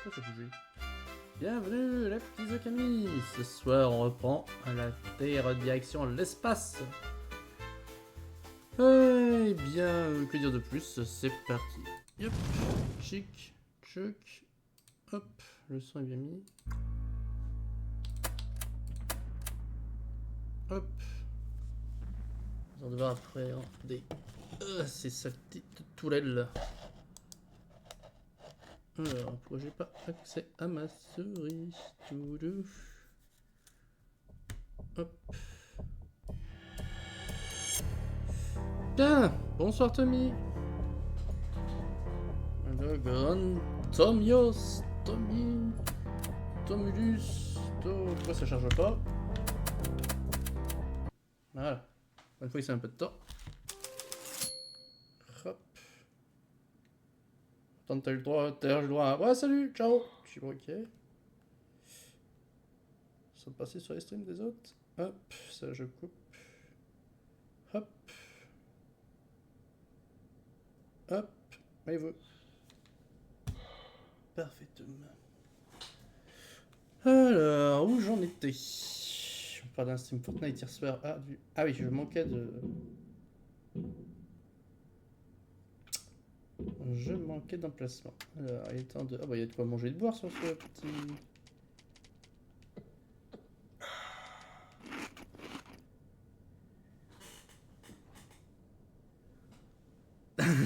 Pourquoi ça bougeait? Bienvenue les petits Okami. Ce soir on reprend la Terre direction l'espace. Eh bien, que dire de plus, c'est parti. Yop, chic, chuc, hop, le son est bien mis. Hop. On va devoir après des... ces sales petites tourelles. Alors, pourquoi j'ai pas accès à ma souris? Toudou. Hop. Bien, bonsoir Tommy. Le grand Tomios, Tommy, Tomulus, pourquoi ça charge pas? Voilà, une fois il c'est un peu de temps. Hop. Tant t'as eu le droit, à... Ouais, salut, ciao. Je suis ok. Ça va passer sur les streams des autres. Hop, ça je coupe. Hop. Hop, mais vous. Parfaitement. Alors, où j'en étais? Je parle d'un stream Fortnite hier soir. Ah oui, je manquais de... Je manquais d'emplacement. Alors, il est temps de... Ah bah il y a de quoi manger et de boire sur ce petit...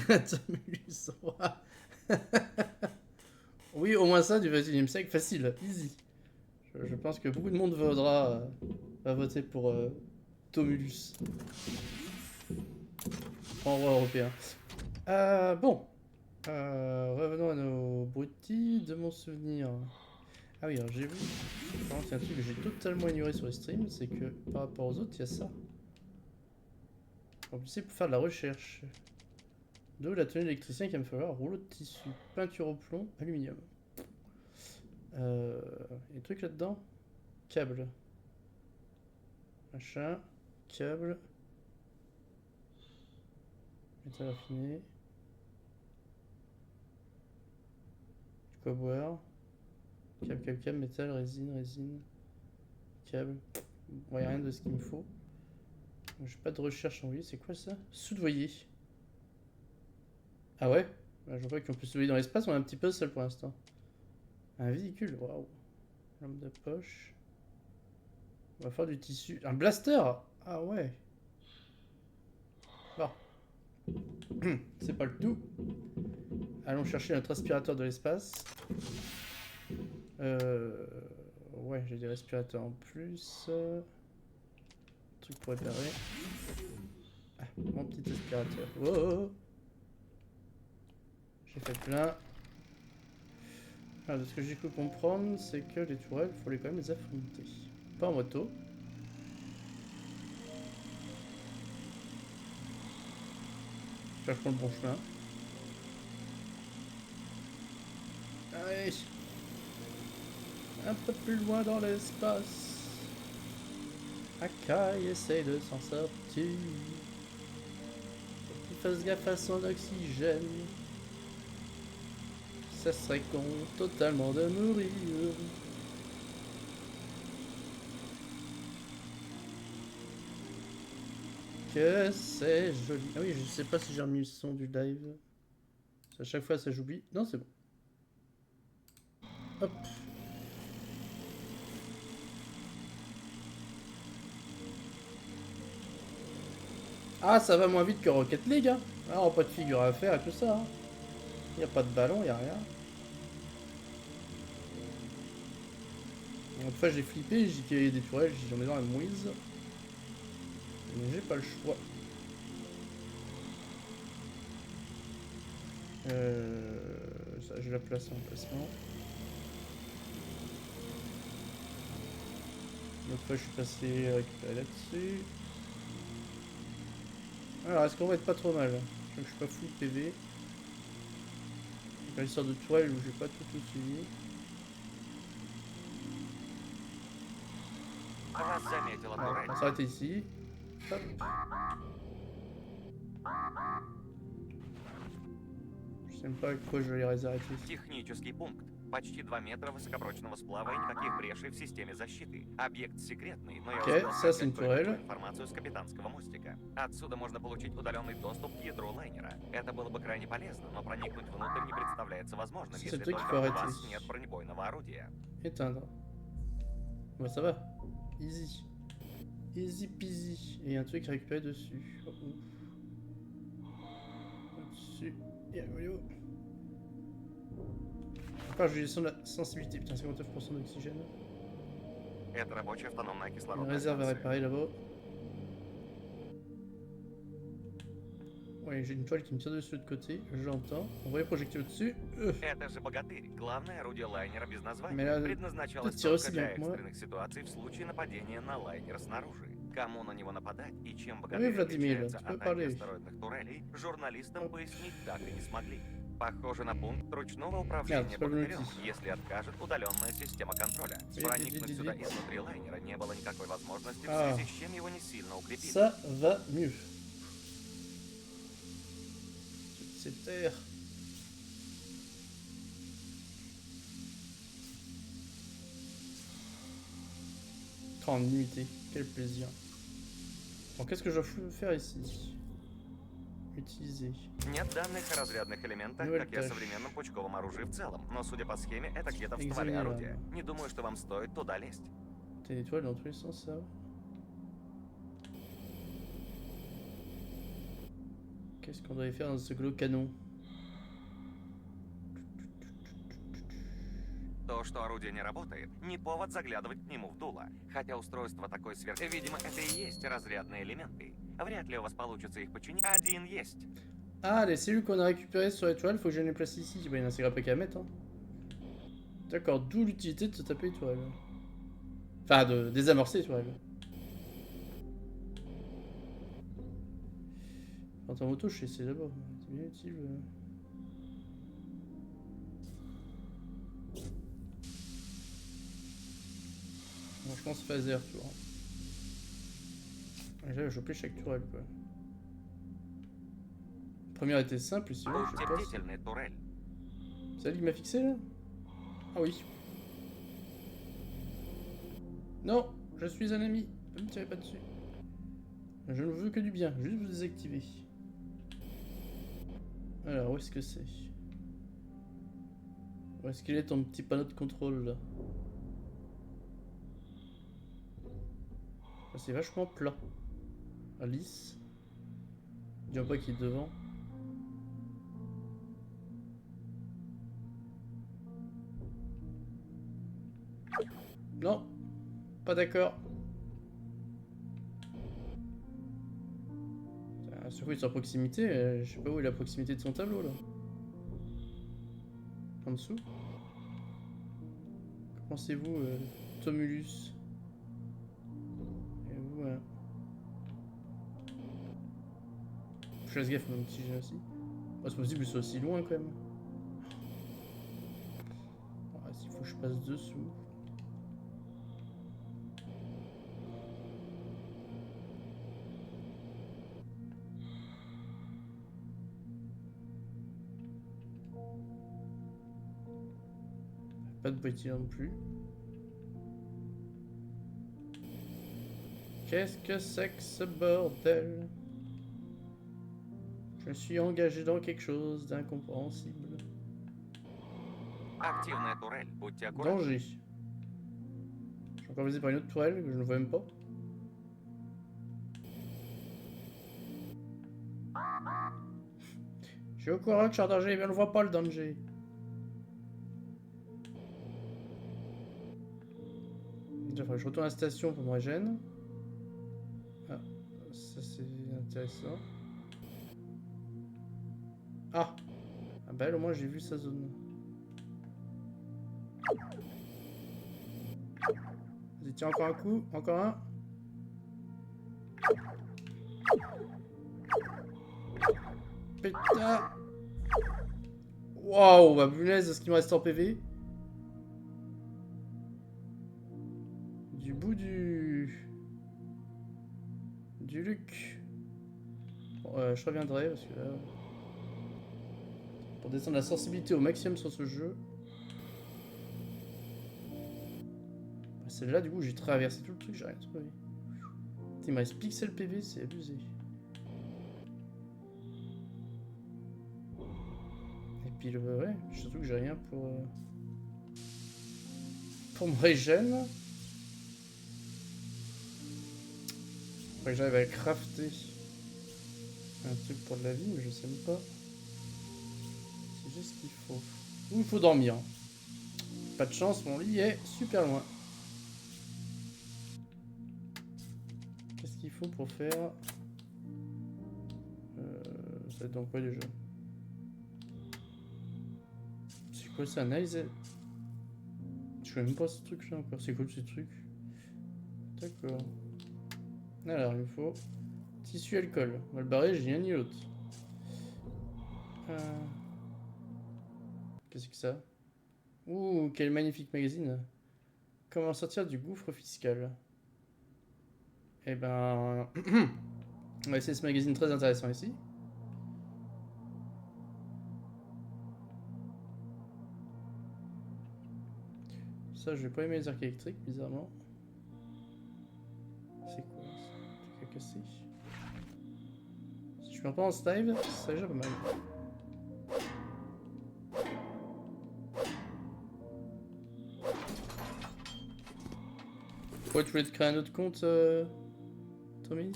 Tumulus, oui, au moins ça du 21e siècle, facile, easy. Je pense que beaucoup de monde va voter pour Tomulus en roi européen. Bon, revenons à nos broutilles de mon souvenir. Ah oui, alors j'ai vu, par contre, il y a un truc que j'ai totalement ignoré sur les streams, c'est que par rapport aux autres, il y a ça. En plus, c'est pour faire de la recherche. D'où la tenue d'électricien qu'il va me falloir, rouleau de tissu, peinture au plomb, aluminium. Il y a des trucs là-dedans. Câble. Machin. Câble. Métal affiné. Du quoi boire. Câble, métal, résine. Câble. Bon, y a rien de ce qu'il me faut. J'ai pas de recherche en vie, c'est quoi ça? Soudoyer. Ah ouais? Je vois pas qu'on peut soudoyer dans l'espace, on est un petit peu seul pour l'instant. Un véhicule, waouh. Lampe de poche. On va faire du tissu. Un blaster! Ah ouais. Bon. C'est pas le tout. Allons chercher notre aspirateur de l'espace. Ouais, j'ai des respirateurs en plus. Truc pour réparer. Ah, mon petit aspirateur. Oh, j'ai fait plein. Alors, de ce que j'ai pu comprendre, c'est que les tourelles, il faut quand même les affronter. Pas en moto. Là, je prends le bon chemin. Allez! Un peu plus loin dans l'espace. Akai essaye de s'en sortir. Faut qu'il fasse gaffe à son oxygène. Ça serait con totalement de mourir. Que c'est joli. Ah oui, je sais pas si j'ai remis le son du live. À chaque fois ça j'oublie. Non, c'est bon. Hop. Ah, ça va moins vite que Rocket League, hein. Ah, on a pas de figure à faire et tout ça. Hein. Y a pas de ballon, y a rien. Une fois j'ai flippé, j'ai dit qu'il y avait des tourelles, j'ai dit j'en ai dans la mouise. Mais j'ai pas le choix. Ça, je la place en placement. L'autre fois je suis passé récupérer là-dessus. Alors est-ce qu'on va être pas trop mal? Je suis pas full PV. Une histoire de tourelle où j'ai pas tout suivi. Ouais, on va s'arrêter ici. Hop. Je sais même pas à quoi je vais les arrêter. Технический пункт. Почти 2 метра высокопрочного сплава и никаких брешей в системе защиты. Объект секретный, но я Ok, успел ça c'est скачать une кое-какую tourelle. информацию с капитанского мостика. Отсюда можно получить удаленный доступ к ядру лайнера. Это было бы крайне полезно, но проникнуть внутрь не представляется возможным, Ça, c'est если le truc qu'il только faut у arrêter. вас нет бронебойного орудия. Éteindre. Ouais, ça va. Easy. Easy peasy. Et un truc à récupérer dessus. Oh, dessus. Et voilà. Enfin, je vais descendre la sensibilité. Putain, 59% d'oxygène. Это рабочая автономная Une кислородная réserve à станция. réparer là-bas. Ouais, j'ai une toile qui me tire dessus de côté. J'entends. Envoyer projectile au-dessus. Это же богатырь, главное орудие лайнера без названия. Mais là, Предназначалось тут тир aussi только bien для que moi. экстренных ситуаций в случае нападения на лайнер снаружи. Кому на него нападать и чем Oui, богатырь Vladimir, отличается tu peux от parler. антиастероидных турелей, журналистам Оп. пояснить так и не смогли. Похоже на пункт ручного Merde, управления c'est pas le богатырем, notice. если откажет удаленная система контроля. Проникнуть сюда изнутри лайнера не было никакой возможности, в Ah. связи с чем его не сильно укрепили. Ça va mieux. C'est terre. Oh, en illimité. Quel plaisir. Bon, qu'est-ce que je dois faire ici? Utiliser. Нет данных о разрядных элементах, Nouvelle как и о tâche. современном пучковом оружии в целом, но судя по схеме, это где-то в Examiner стволе l'arme. орудия. Не думаю, что вам стоит туда лезть. T'as une étoile dans tous les sens, ça va. Qu'est-ce qu'on doit faire dans ce gros canon? То, что орудие не работает, не повод заглядывать к нему в дуло. Хотя устройство такой сверх... Видимо, это и есть разрядные элементы. Вряд ли у вас получится их починить. Один есть. Ah, les cellules qu'on a récupérées sur l'étoile, faut que je les place ici. Bah, il n'en sert pas qu'à mettre. Hein. D'accord, d'où l'utilité de se taper l'étoile. Enfin, de désamorcer l'étoile. Quand en moto, je sais essayer d'abord. C'est bien utile. Bon, je pense phaser, tu vois. J'avais chopé chaque tourelle, quoi. La première était simple, ici, je sais pas. Бдительная турель. C'est elle qui m'a fixé, là? Ah oui. Non, je suis un ami. Ne me tirez pas dessus. Je ne veux que du bien, juste vous désactiver. Alors, où est-ce que c'est? Où est-ce qu'il est ton petit panneau de contrôle, là? Ah, c'est vachement plat. Ah, lisse. Dis pas qu'il est devant. Non, pas d'accord. Ce coup il est en proximité, je sais pas où est la proximité de son tableau là. En dessous. Qu'en pensez-vous, Tomulus? Et vous, je fasse gaffe mon petit jet aussi. Oh, c'est possible que ce soit aussi loin quand même. Ah, s'il faut que je passe dessous. Pas de boîtier non plus. Qu'est-ce que c'est que ce bordel? Je suis engagé dans quelque chose d'incompréhensible. Активная турель. Будьте аккуратны. Danger. Je suis encore visé par une autre tourelle que je ne vois même pas. Je suis au courant que je suis en danger, mais on ne voit pas le danger. Déjà, il faudrait que je retourne à la station pour me régène. Ah, ça c'est intéressant. Ah! Ah bah elle, au moins j'ai vu sa zone. Vas-y, tiens, encore un coup, encore un. Putain! Waouh, bah punaise, ce qui me reste en PV. Du bout du Luc. Bon, je reviendrai parce que là. pour descendre la sensibilité au maximum sur ce jeu. Celle-là, du coup, j'ai traversé tout le truc, j'ai rien trouvé. Il me reste pixel PV, c'est abusé. Et puis, ouais, surtout que j'ai rien pour me régène. Faudrait que j'arrive à crafter un truc pour de la vie, mais je sais même pas. C'est juste ce qu'il faut. Ou il faut dormir. Pas de chance, mon lit est super loin. Qu'est-ce qu'il faut pour faire ça va être donc quoi déjà? C'est quoi ça? Analyser. Je sais même pas ce truc là encore. C'est quoi ce truc? D'accord. Alors il me faut tissu alcool. On va le barrer, j'ai ni un ni l'autre. Qu'est-ce que ça? Ouh, quel magnifique magazine. Comment sortir du gouffre fiscal? Eh ben... on va essayer ce magazine très intéressant ici. Ça, je vais pas aimer les arcs électriques, bizarrement. C'est quoi ça? Truc à casser. Si je me reprends en ce live, ça déjà pas mal. Pourquoi tu voulais te créer un autre compte, Tommy?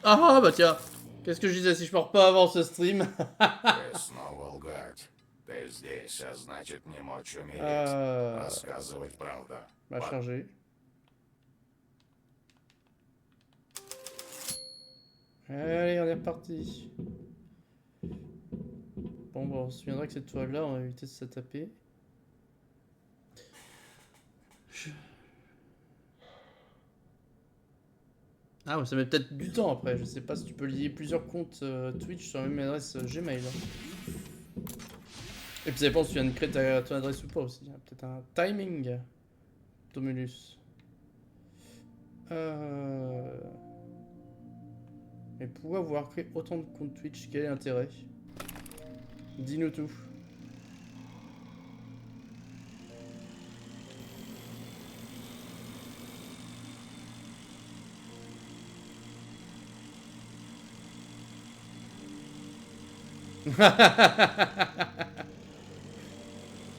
Ah bah tiens! Qu'est-ce que je disais si je pars pas avant ce stream? Ты снова лгать. Ты здесь, а значит не мочь умереть. Рассказывать правду. Va charger. Allez, on est reparti. Bon, on se souviendra que cette toile-là, on va éviter de se taper. Ah, ouais, ça met peut-être du temps après. Je sais pas si tu peux lier plusieurs comptes Twitch sur la même adresse Gmail. Et puis ça dépend si tu viens de créer ton adresse ou pas aussi. Il y a peut-être un timing. Tomulus. Mais pourquoi avoir créé autant de comptes Twitch? Quel est l'intérêt? Dis-nous tout.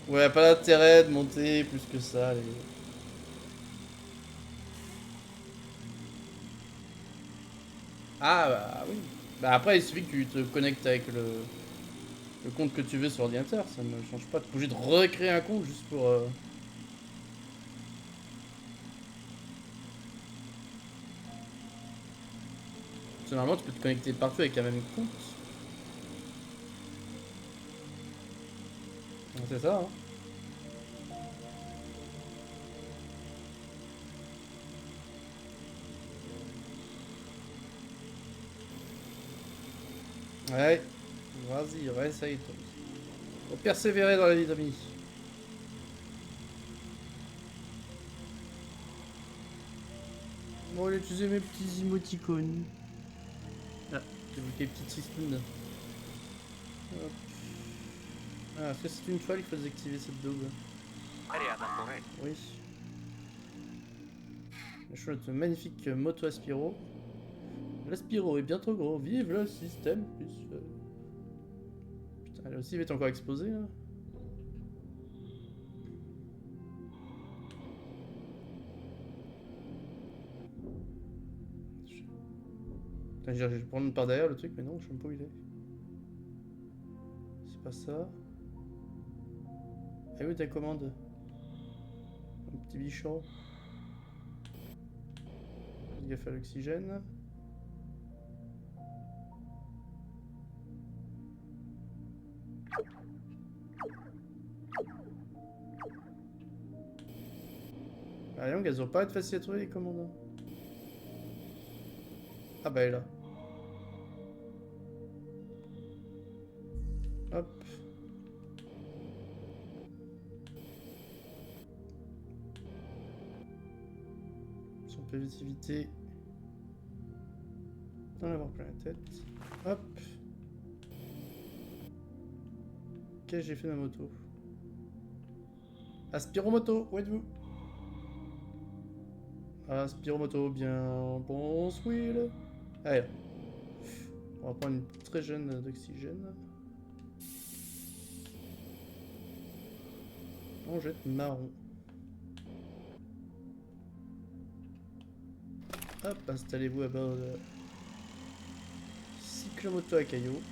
Ouais, pas d'intérêt de monter plus que ça. Les... Ah bah oui. Bah après, il suffit que tu te connectes avec le compte que tu veux sur ordinateur. Ça ne change pas. Tu es obligé de recréer un compte juste pour... Parce que normalement, tu peux te connecter partout avec un même compte. C'est ça, hein. Ouais, vas-y, réessaye. Faut persévérer dans la vie d'amis. Bon, on va utiliser mes petits émoticônes. Ah, j'ai vu les petites tristoun. Hop. Ah, est-ce que c'est une toile qu'il faut désactiver cette double? Рядом турель. Oui. Je choisis notre magnifique moto Aspiro. L'Aspiro est bien trop gros. Vive le système plus. Putain, elle aussi va être encore explosée là. Putain, je vais prendre par derrière le truc, mais non, je sais même pas où il est. C'est pas ça. Ah oui, ta commande. Un petit bichon. Fais gaffe à l'oxygène. Ah donc elles ont pas être faciles à trouver les commandes. Ah bah elle est là. Hop. Son PVtivité. D'en avoir plein la tête. Hop. qu'est-ce que j'ai fait de ma moto? Aspiromoto, où êtes-vous? Aspiromoto, bien bon Will. Allez, on va prendre une très jeune d'oxygène. On jette marron. Hop, installez-vous à bord de cyclomoto à cailloux.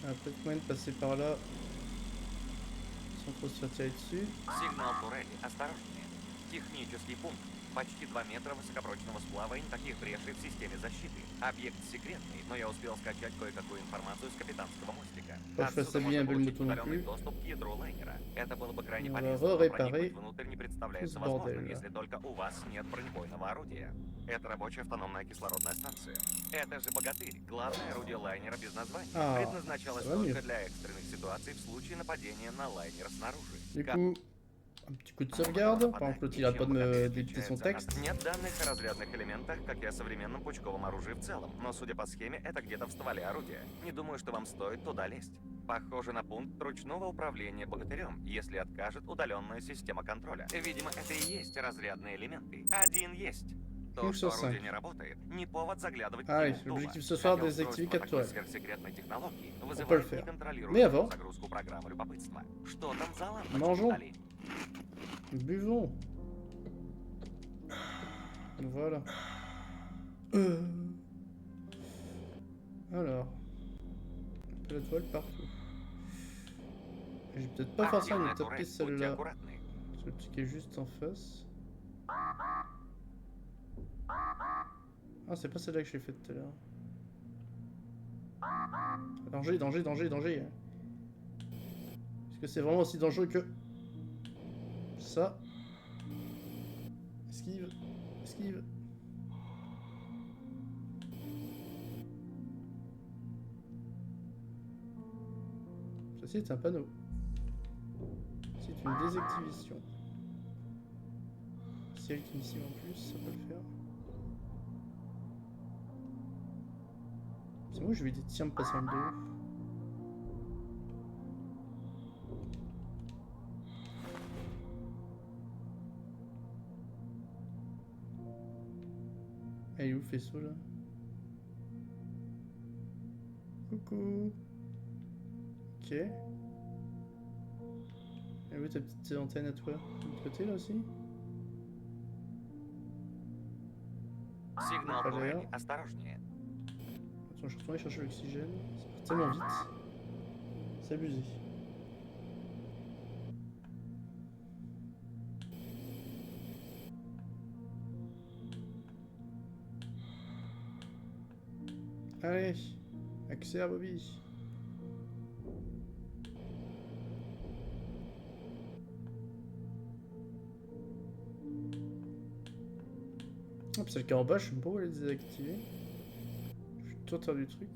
Ah, peut-être moyen de passer par là sans trop se faire tirer dessus. Сигнал турели. Осторожнее. Технический пункт. Почти 2 метра высокопрочного сплава и никаких брешей в системе защиты. Объект секретный, но я успел скачать кое-какую информацию с капитанского мостика. Отсюда можно получить удаленный доступ к ядру лайнера. Это было бы крайне полезно, но проникнуть внутрь не представляется возможным, если только у вас нет бронебойного орудия. Это рабочая автономная кислородная станция. Это же Богатырь, главное орудие лайнера без названия. Предназначалось только для экстренных ситуаций в случае нападения на лайнер снаружи. Du coup, un petit coup de sauvegarde. Par exemple, l'autre il arrête pas de me dicter son texte. Нет данных о разрядных элементах, как и о современном пучковом оружии в целом, но судя по схеме, это где-то в стволе орудия. Не думаю, что вам стоит туда лезть. Похоже на пункт ручного управления богатырем, если откажет удаленная система контроля. Видимо, это и есть разрядные элементы. Один есть. То, что орудие не работает, не повод заглядывать в l'objectif ce soir désactiver 4 toiles. Сверхсекретной технологии On peut le вызывает faire. неконтролируемую Mais avant, загрузку программы любопытства. Что там за лампочки mangeons, вдали? buvons. Voilà. Alors, un peu de voile partout. Je vais peut-être pas forcément me taper celle-là. Ce petit qui est juste en face. Ah, c'est pas celle-là que j'ai faite tout à l'heure. Danger, danger, danger, danger. Est-ce que c'est vraiment aussi dangereux que ça? Esquive, esquive. Ceci est un panneau. C'est une désactivation. Si elle est ici en plus, ça peut le faire. C'est moi, je vais des tirs me passer en dos. Elle est où le faisceau là? Coucou. Ok. Et où ta petite antenne à toi? De l'autre côté là aussi? Сигнал турели. Осторожнее. Attends, je retourne chercher l'oxygène. Ça part tellement vite. C'est abusé. Allez, accès à Bobby. Hop, c'est le cas en bas, je sais pas où elle est désactivée. Je suis tout autour du truc.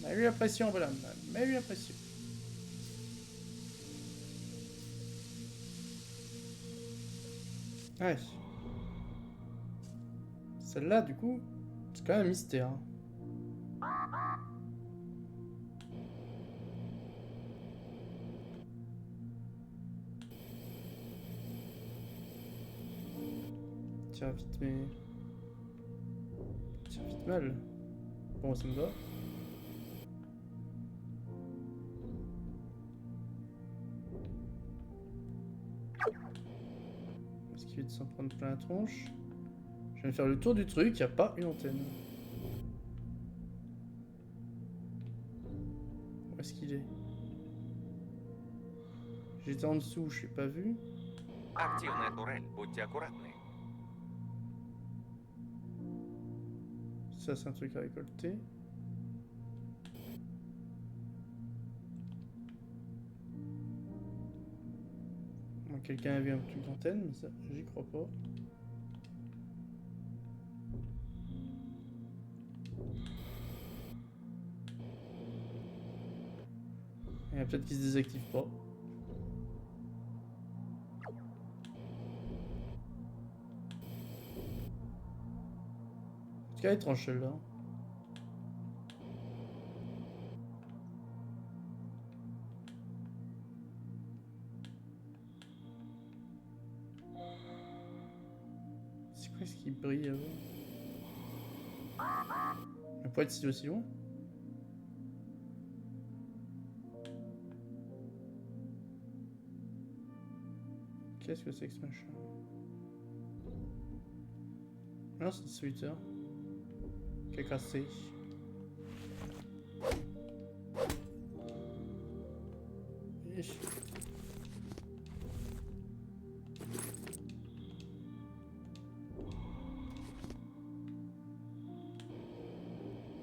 Mets lui la pression, madame. Mets lui la pression. Ouais. Celle-là, du coup, c'est quand même un mystère. Hein. Tire vite, mais... Tire vite mal. Bon, ça me va. Esquiver de s'en prendre plein la tronche. Je viens de faire le tour du truc, il n'y a pas une antenne. Où est-ce qu'il est? J'étais en dessous, je l'ai pas vu. Активная турель, будьте аккуратны. Ça, c'est un truc à récolter. Bon, quelqu'un a vu un truc d'antenne, mais ça, j'y crois pas. Et peut-être qu'il se désactive pas. En tout cas, étrange celle-là. C'est quoi ce qui brille là-bas? Il peut être si aussi loin? Qu'est-ce que c'est que ce machin? Non, c'est 18h. Qui a cassé.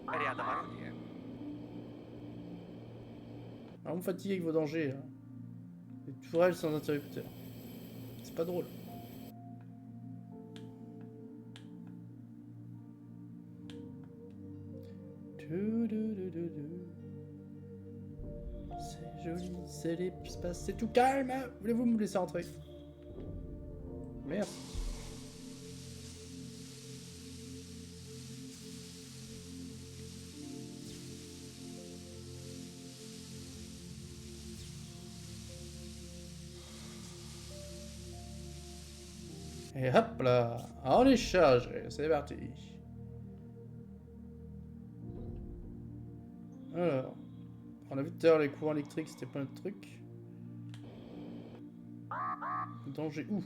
Рядом орудие. Alors, vous me fatiguez avec vos dangers. Là. Les tourelles sans interrupteur. C'est pas drôle. C'est joli, c'est l'espace, c'est tout calme. Voulez-vous me laisser entrer? Merci. Et hop là, on est chargé, c'est parti. Alors, on a vu tout à l'heure les courants électriques, c'était plein de trucs. Danger, où?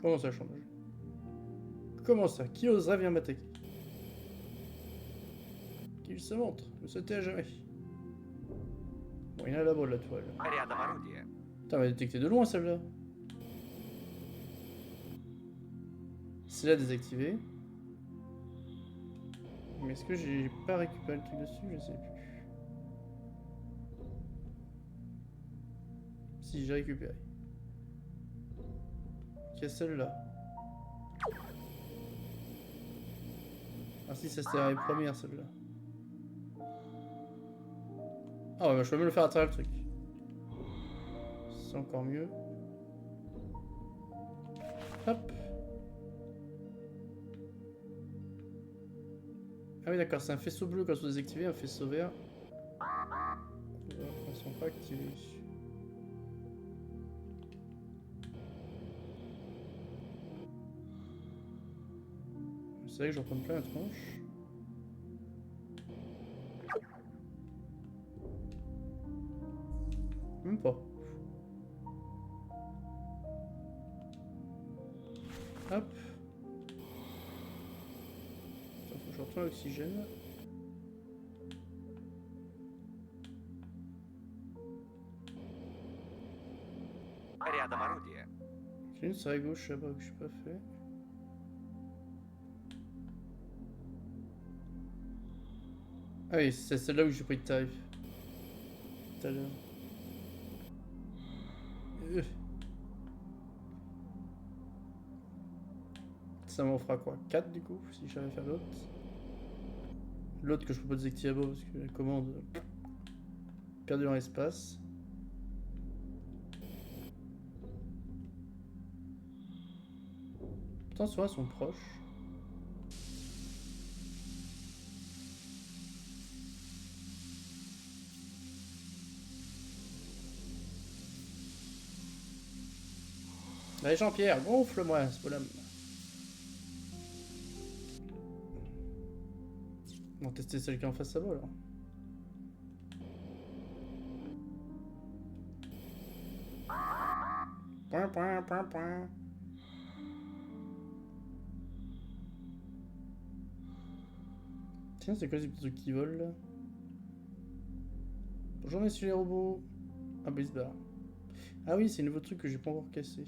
Comment ça change? Comment ça? Qui oserait venir m'attaquer? Qu'il se montre, ne se tait jamais. Bon, il y en a là-bas de la toile. Рядом орудие. Putain, elle m'a détecté de loin celle-là. C'est là désactivé. Mais est-ce que j'ai pas récupéré le truc dessus? Je sais plus. Si, j'ai récupéré. Il y a celle-là. Ah si, ça c'était la première celle-là. Ah ouais, bah, je peux même le faire à travers le truc. C'est encore mieux. Hop. Ah oui d'accord, c'est un faisceau bleu quand on désactivé, un faisceau vert. Ils sont pas activés. C'est vrai que j'en prends plein la tronche. Même pas. Hop. Faut que je retourne l'oxygène. Рядом орудие. J'ai une sur la gauche là-bas que je n'ai pas fait. Ah oui, c'est celle-là où j'ai pris de tarif. Tout à l'heure. Ça m'en fera quoi? 4 du coup, si j'arrive à faire l'autre. L'autre que je peux pas désactiver là-bas parce que la commande perdue dans l'espace. Pourtant, souvent, ils sont proches. Allez, Jean-Pierre, gonfle-moi ce bonhomme. On va tester celle qui est en face là-bas, alors. Point. Tiens, c'est quoi ces petits trucs qui volent là? Bonjour messieurs les robots. Ah bah il se barre. Ah oui, c'est un nouveau truc que j'ai pas encore cassé.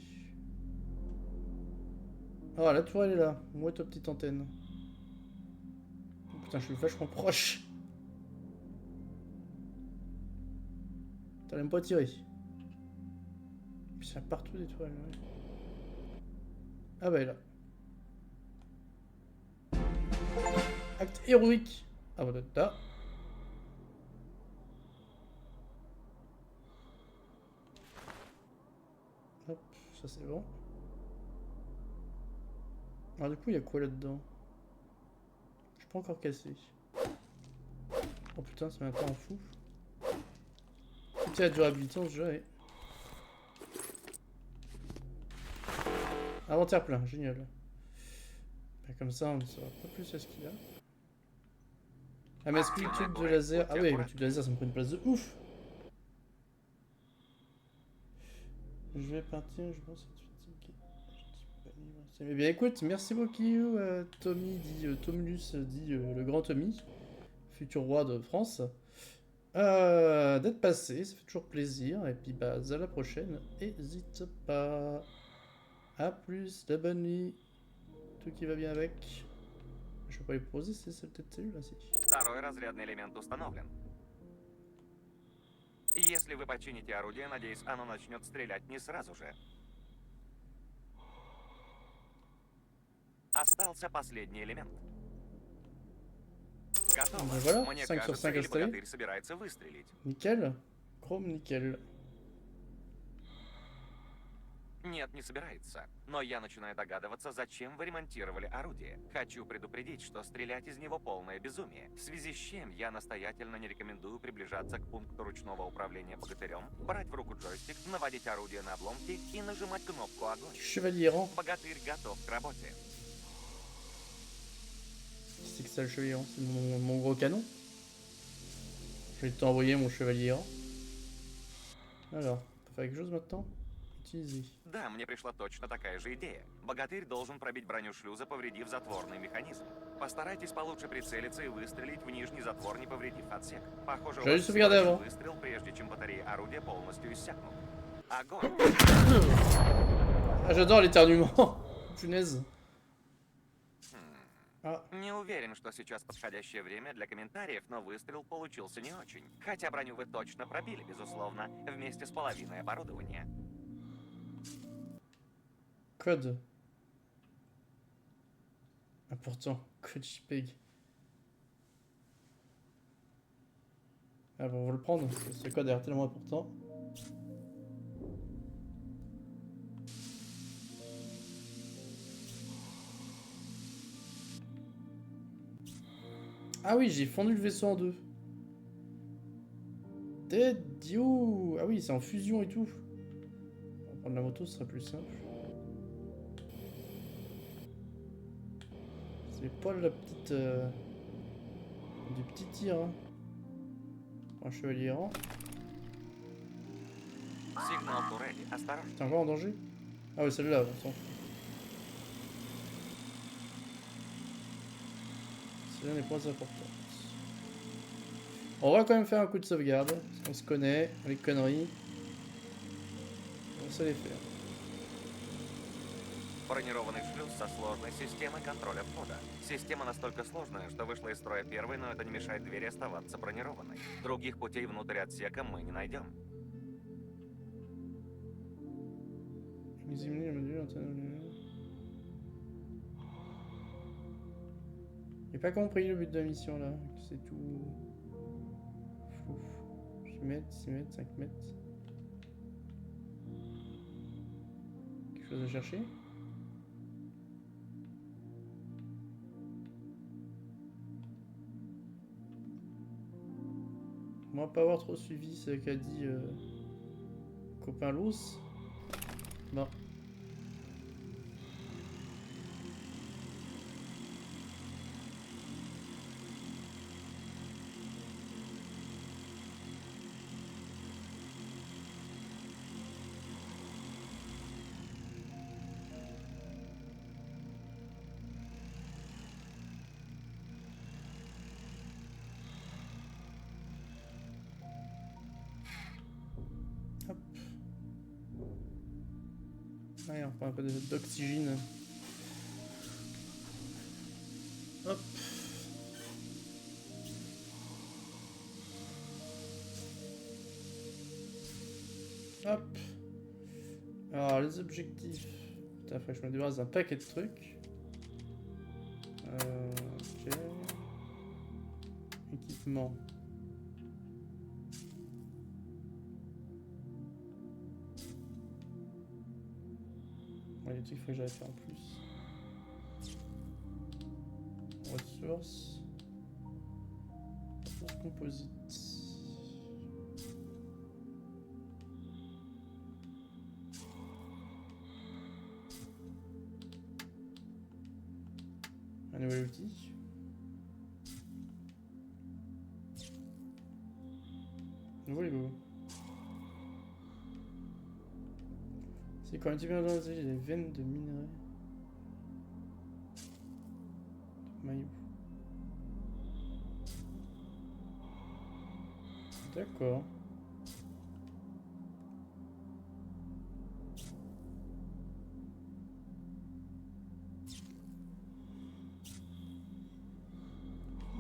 Ah la tour elle est là. Où est ta petite antenne? Oh, putain, je suis vachement proche. T'as même pas tiré. Puis ça partout des toiles. Ouais. Ah bah elle est là. Acte héroïque. Ah bah là. Hop, ça c'est bon. Alors du coup, il y a quoi là-dedans? Je suis pas encore cassé. Oh putain, ça met un temps fou. Toute la durabilité en ce jeu, ouais. Inventaire plein, génial. Bah, comme ça, on ne saura pas plus à ce qu'il y a. Ah, mais est-ce que le tube de laser... Ah oui, le tube de laser, ça me prend une place de ouf. Je vais partir, je pense. Eh bien écoute, merci beaucoup Tommy, dit Tomulus, dit le grand Tommy, futur roi de France, d'être passé, ça fait toujours plaisir, et puis bah à la prochaine, n'hésite pas. A plus, la bonne nuit, tout qui va bien avec. Je vais pas les poser, c'est peut-être celui-là, si. Второй разрядный элемент установлен. Если вы почините орудие, надеюсь, оно начнет стрелять не сразу же. Остался последний элемент. Готово. Ben voilà, Мне 5 sur кажется, 5 или installés. богатырь собирается выстрелить. Nickel. Chrome, nickel. Нет, не собирается. Но я начинаю догадываться, зачем вы ремонтировали орудие. Хочу предупредить, что стрелять из него полное безумие. В связи с чем я настоятельно не рекомендую приближаться к пункту ручного управления богатырем, брать в руку джойстик, наводить орудие на обломки и нажимать кнопку огонь. Chevalier errant. Богатырь готов к работе. C'est que ça le chevalier errant, c'est mon gros canon. Je vais t'envoyer mon chevalier errant. Alors, on peut faire quelque chose maintenant? Utiliser. Да, мне пришла точно такая же идея. Богатырь должен пробить броню шлюза, повредив затворный механизм. Постарайтесь получше прицелиться и выстрелить в нижний затвор, не повредив отсек. Похоже, у вас всего один выстрел, прежде чем батареи орудия полностью иссякнут. Огонь! Ah, j'adore l'éternuement. Punaise. Ah. Не уверен, что сейчас подходящее время для комментариев, но выстрел получился не очень. Хотя броню вы точно пробили, безусловно, вместе с половиной оборудования. Code. Important. Code JPEG. Ah bon, on va le prendre. Ce code est tellement important. Ah oui, j'ai fondu le vaisseau en deux. Dead you. Ah oui, c'est en fusion et tout. On va prendre la moto, ce sera plus simple. C'est pas la petite... du petit tir. Hein. Un chevalier errant. Сигнал турели. Осторожно. T'es encore en danger? Ah ouais, celle-là, on s'en fout. Celle-là n'est pas importante. On va quand même faire un coup de sauvegarde. Parce qu'on se connaît, les conneries. On sait les faire. Бронированный шлюз со сложной системой контроля входа. Система настолько сложная, что вышла из строя первой, но это не мешает двери оставаться бронированной. Других путей внутрь отсека мы не найдем. J'ai pas compris le but de la mission là. C'est tout. Flou. 8 mètres, 6 mètres, 5 mètres. Quelque chose à chercher? Moi, pas avoir trop suivi ce qu'a dit copain Lous. Non. Hop. Allez, on prend un peu d'oxygène. Hop. Hop. Alors, les objectifs. Putain, faut que je me débarrasse d'un paquet de trucs. Ok. Équipement. les trucs qu'il faut que j'aille faire en plus. Ressources. Ressources composites. Un nouvel outil. Nouveau Lego. C'est quand tu viens dans les veines de minerais. Maillot. D'accord.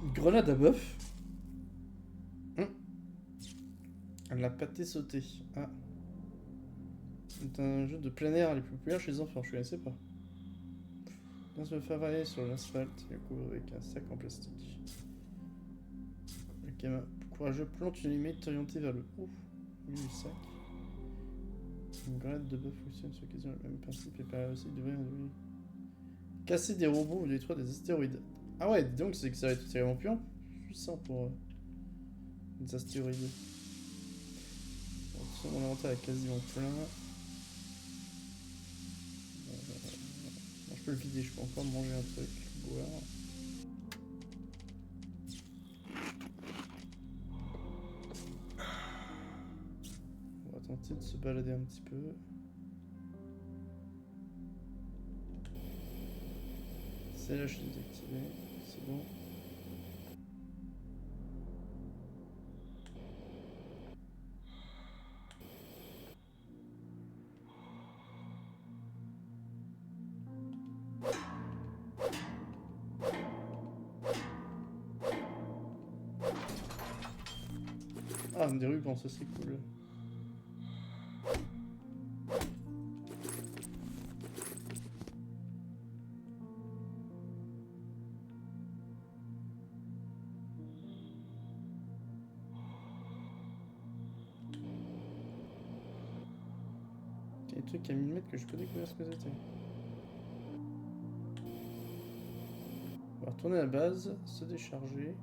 Une grenade à bœuf. La pâté sautée. Ah. C'est un jeu de plein air les plus populaires chez les enfants, je connaissais pas. On se faire varier sur l'asphalte et le couvre avec un sac en plastique. Le gamin courageux plante une limite orientée vers le haut du sac. Une grenade de bœuf fonctionne sur l'occasion le même principe et permet aussi d'ouvrir un casser des robots ou détruire des astéroïdes. Ah ouais, donc c'est que ça va être vraiment puissant pour des astéroïdes. Bon, mon inventaire est quasiment plein. Bon, je peux le vider, je peux encore manger un truc, boire. On va tenter de se balader un petit peu. C'est là, je suis désactivé, c'est bon. Ah, des rubans, ça c'est cool. Il y a des trucs à 1000 mètres que je peux découvrir ce que c'était. On va retourner à la base, se décharger.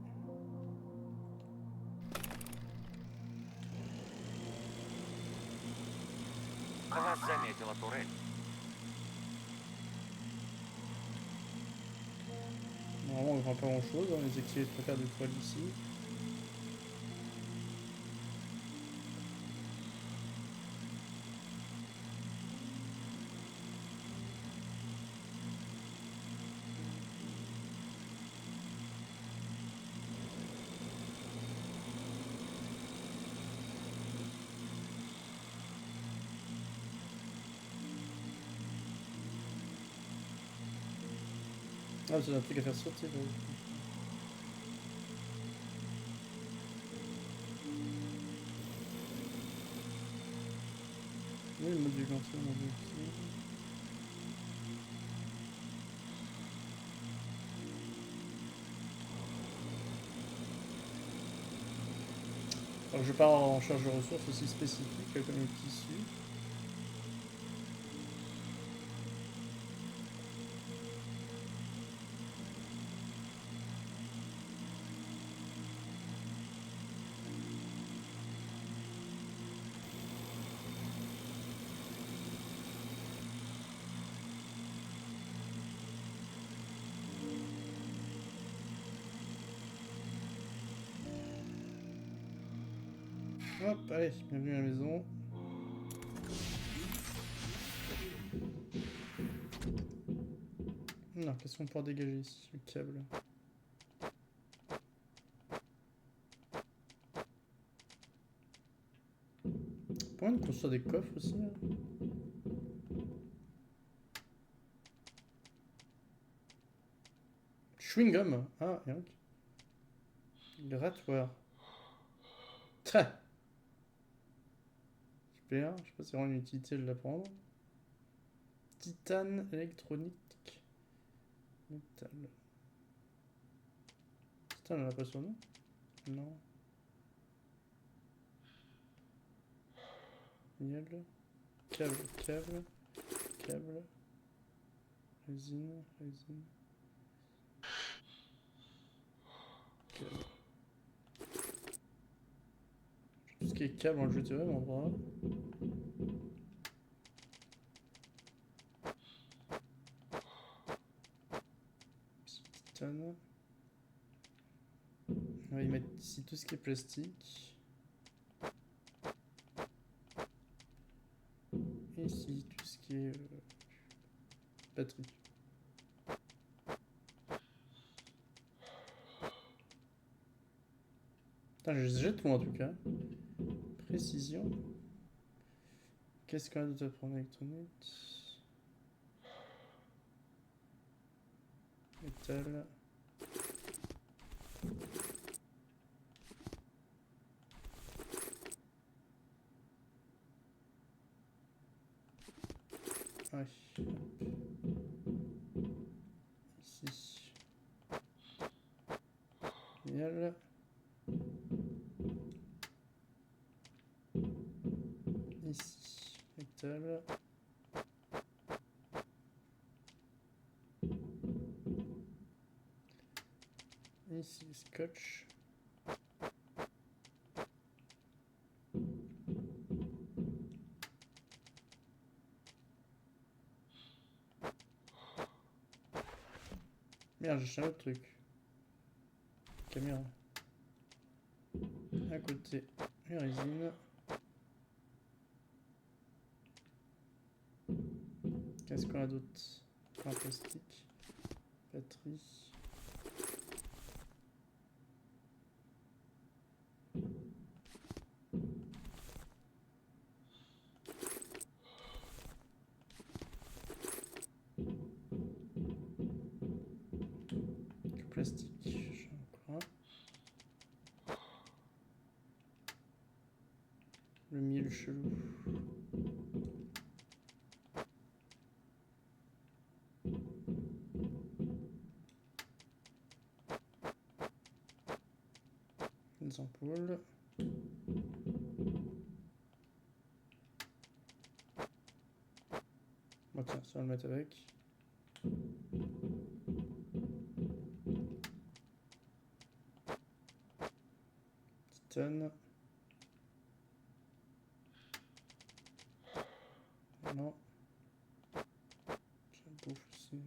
Вас заметила турель. Normalement, on ne voit pas grand chose, les activités de faire des toiles ici. Ah, c'est un truc à faire sauter là. Oui, le module entier, on a vu ici. Alors je pars en charge de ressources aussi spécifiques comme le tissu. Hop, allez, bienvenue à la maison. Non, qu'est-ce qu'on peut dégager ici? Le câble. Pourquoi on construire des coffres aussi là? Chewing gum. Ah, et donc. Grattoir. Très. Super, je sais pas si c'est vraiment une utilité de l'apprendre. Titane électronique. Métal. Titane, on l'a pas sur nous? Non. Miel. Câble, câble, câble. Résine, résine. Ok. Tout ce qui est câble, on le jeter vraiment bras. Titane. On va y mettre ici tout ce qui est plastique. Et ici tout ce qui est batterie. Putain, je jette moi en tout cas. Précision. Qu'est-ce qu'on a d'autre à prendre électronique? Métal. Ouais. Ici. Génial. Ici. Métal. Ici, scotch. Merde, j'ai un autre truc. Caméra. À côté, une résine. Qu'est-ce qu'on a d'autre? Un plastique. Batterie. Plastique. J'en ai encore un. Le miel chelou. Des ampoules. Bon tiens, ça va le mettre avec. Titane. Non. J'ai un bouffe aussi.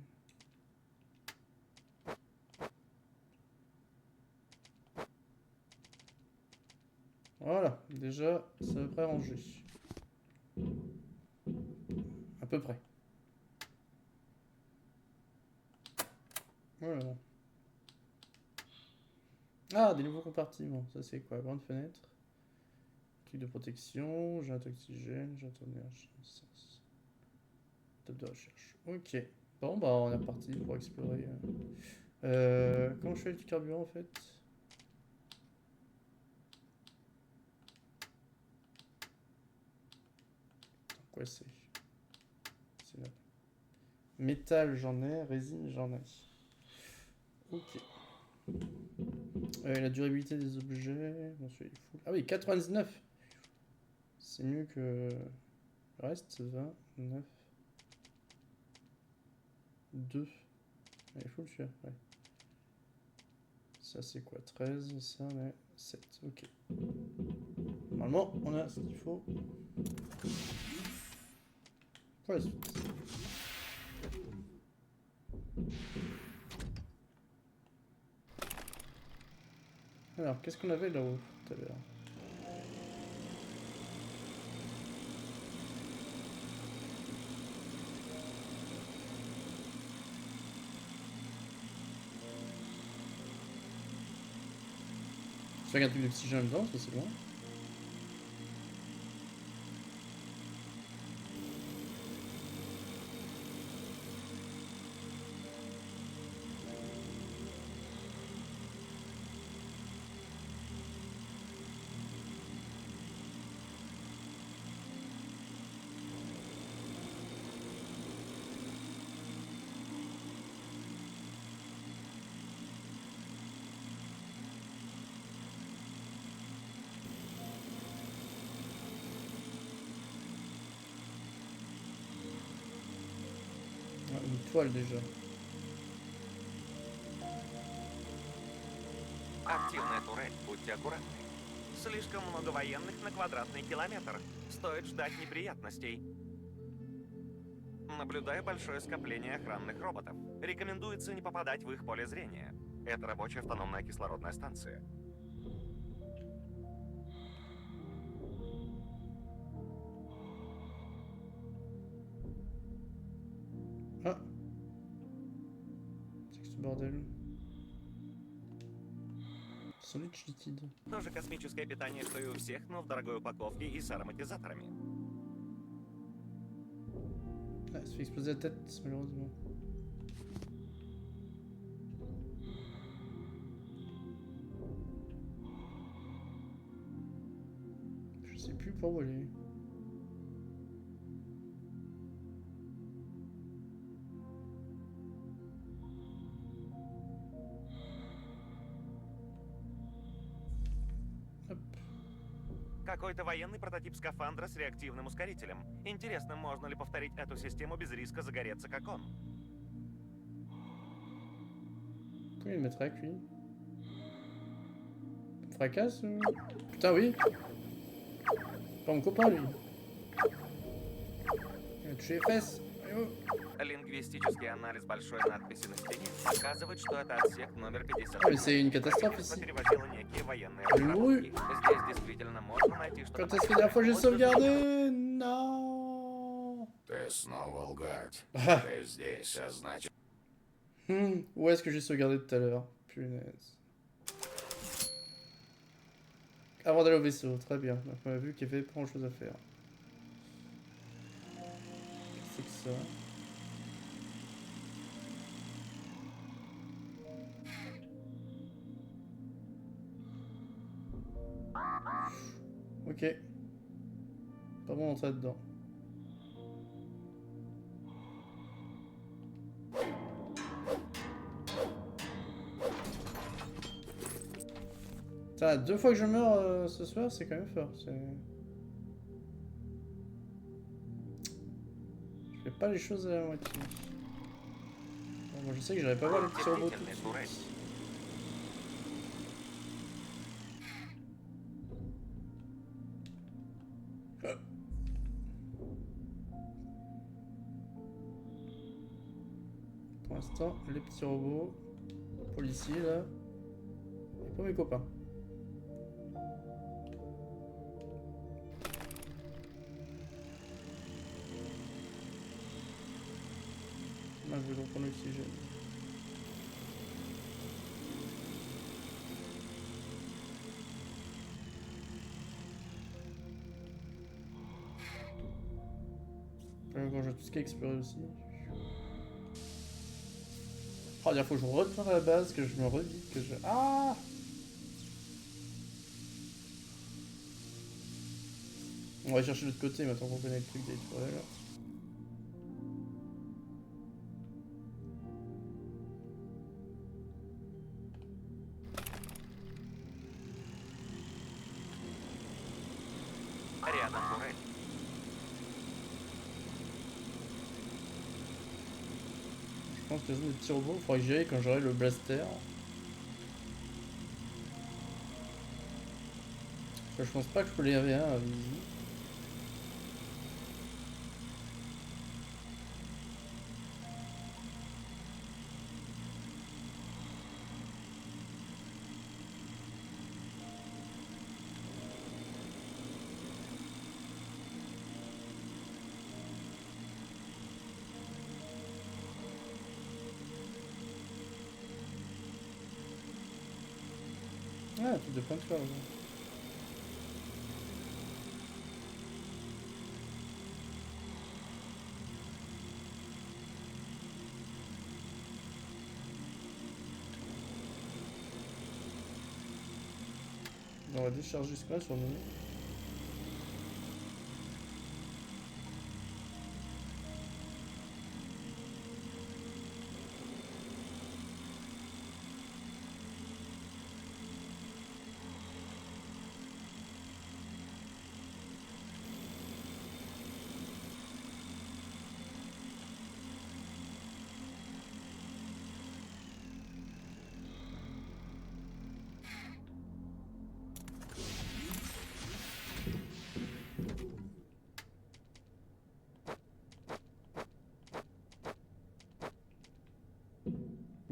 Voilà, déjà, ça va près ranger. À peu près. Voilà. Ah, des nouveaux compartiments. Ça, c'est quoi? Grande fenêtre. Truc de protection. J'ai un d'oxygène. J'ai un d'énergie. Top de recherche. Ok. Bon, bah, on est reparti pour explorer. Comment je fais du carburant en fait? Quoi c'est? C'est là. Métal, j'en ai. Résine, j'en ai. Ok. La durabilité des objets. Bon, celui-là est full. Ah oui, 99. C'est mieux que le reste. 20, 9, 2. Il est full celui-là. Ouais. Ça c'est quoi? 13. Ça on est 7. Ok. Normalement, on a ce qu'il faut. Pour la suite. Alors, qu'est-ce qu'on avait là-haut tout à l'heure? Je fais un truc d'oxygène dedans, ça c'est loin. étoiles déjà. Активная турель, будьте аккуратны. Слишком много военных на квадратный километр. Стоит ждать неприятностей. Наблюдаю большое скопление охранных роботов. Рекомендуется не попадать в их поле зрения. Это рабочая автономная кислородная станция. Ah. C'est que ce bordel. Солич летит. Тоже космическое питание, что и у всех, но в дорогой упаковке и с ароматизаторами. Ah, il se fait exploser la tête, malheureusement. Je sais plus par où aller. Hop. Какой-то военный прототип скафандра с реактивным ускорителем. Интересно, можно ли повторить эту систему без риска загореться, как он? Pourquoi il me traque lui? Il me fracasse Putain oui. Pas mon copain lui. Il m'a touché les fesses. Allez, oh. Лингвистический анализ большой надписи на стене показывает, что это отсек номер 50. Ah mais c'est une catastrophe Правительство ici. перевозило некие военные Oui. разработки. Здесь действительно можно найти что-то. Quand est-ce que la dernière fois j'ai sauvegardé? Non. Ты снова лгать. Ah. Ты здесь, а значит... Où est-ce que j'ai sauvegardé tout à l'heure? Punaise. Avant d'aller au vaisseau, très bien. Donc on a vu qu'il y avait pas grand chose à faire. Qu'est-ce que c'est que ça? Ok. Pas bon d'entrer dedans. Putain, 2 fois que je meurs ce soir, c'est quand même fort. Je fais pas les choses à la moitié. Bon, moi je sais que j'aurais pas voir les petits robots tout de suite. Pour l'instant, les petits robots policiers là, et pas mes copains. Là, je vais donc prendre l'oxygène. Quand j'ai tout ce qui a exploré aussi. Oh, il faut que je retourne à la base, que je me redis, que je... Ah! On va chercher de l'autre côté maintenant qu'on connaît le truc des toiles. Рядом турель. Je pense que les petits robots, il faudra que j'y aille quand j'aurai le blaster. Je pense pas que je peux les avoir à Vizy. Ah, tout de plein de fleurs. On va décharger ce qu'on a sur nous.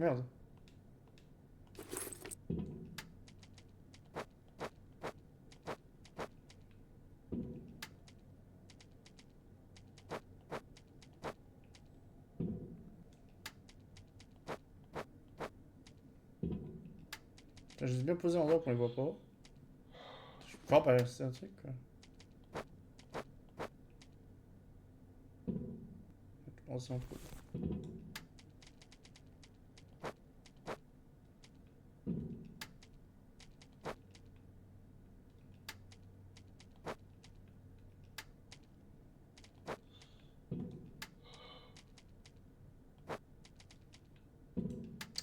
Merde. Je les ai bien posés en endroit qu'on les voit pas. Je peux pas passer un truc quoi. On s'en fout.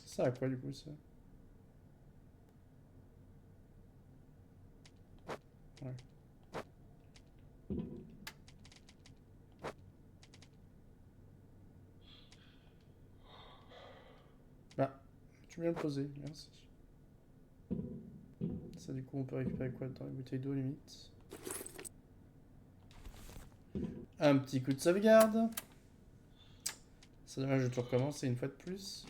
Ça à quoi du coup ça? Ouais. Bah, tu viens le poser, merci. Ça du coup on peut récupérer quoi dans les bouteilles d'eau limite? Un petit coup de sauvegarde. C'est dommage de tout recommencer une fois de plus.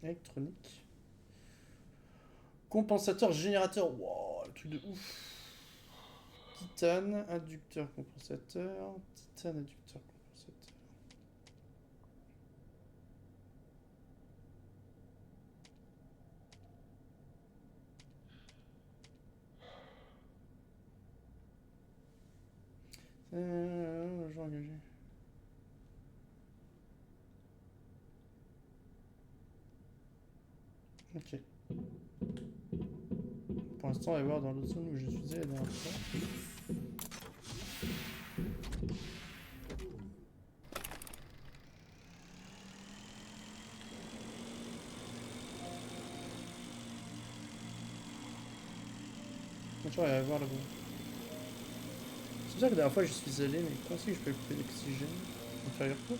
Électronique. Compensateur générateur. Wow, le truc de ouf. Titane, inducteur compensateur. Titane, inducteur compensateur. Je vais engager. Ok. Pour l'instant, on va voir dans l'autre zone où je suis allé la dernière fois. On va voir là-bas. C'est bizarre que la dernière fois je suis allé, mais comment c'est que je peux couper l'oxygène? On va faire quoi?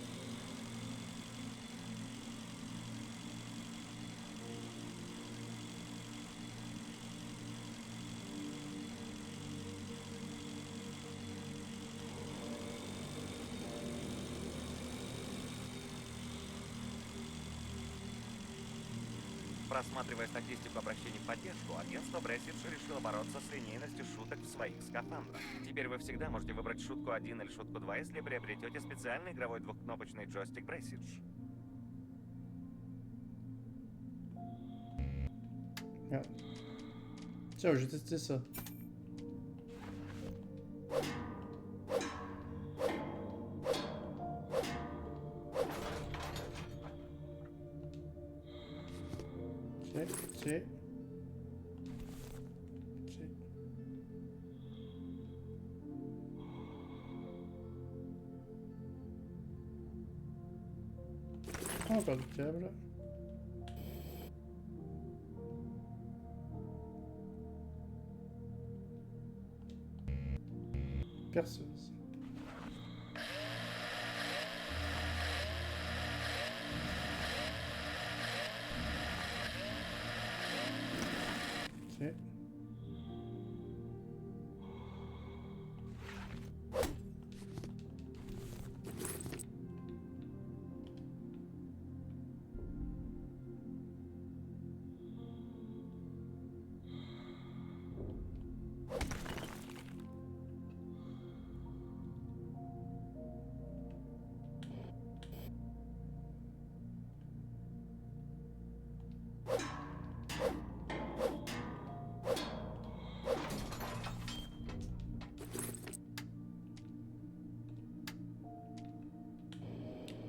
Просматривая статистику обращений в поддержку, агентство Брессидж решило бороться с линейностью шуток в своих скафандрах. Теперь вы всегда можете выбрать шутку 1 или шутку 2, если приобретете специальный игровой двухкнопочный джойстик Брессидж. Merde. Tiens, j'ai testé ça. Ok, ok. Ok. Encore du câble. Perceuse. Ok.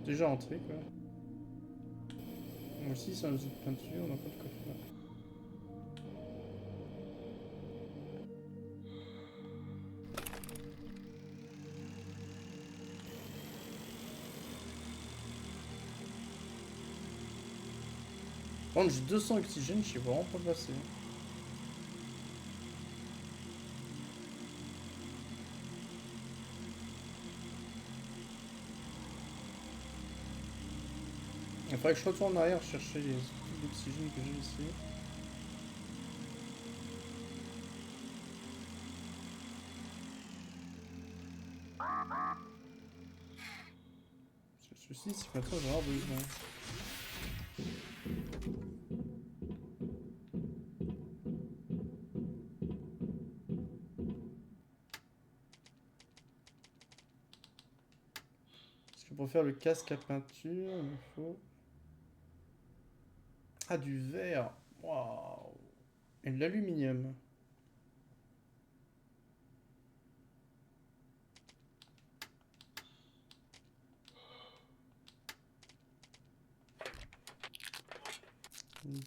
Déjà entré quoi. Moi aussi, c'est un jeu de peinture, on n'a pas de quoi faire. Par contre, j'ai 200 oxygène, je sais vraiment pas passer. Il faudrait que je retourne en arrière chercher les trucs d'oxygène que j'ai ici. Le souci, c'est que maintenant, j'en ai avoir besoin. Parce que pour faire le casque à peinture, il me faut... Ah, du verre. Waouh. Et de l'aluminium.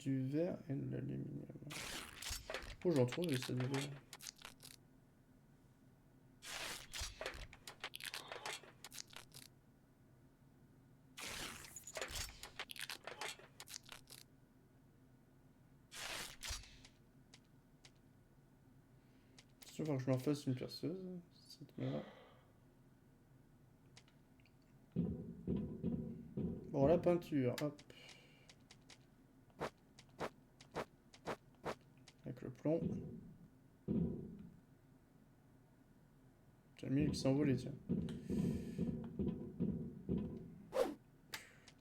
Du verre et de l'aluminium. Oh, j'en trouve, ça du verre. Il faut que je m'en fasse une perceuse. Cette là. Bon, la peinture, hop. Avec le plomb. J'ai le mille qui s'est envolé, tiens.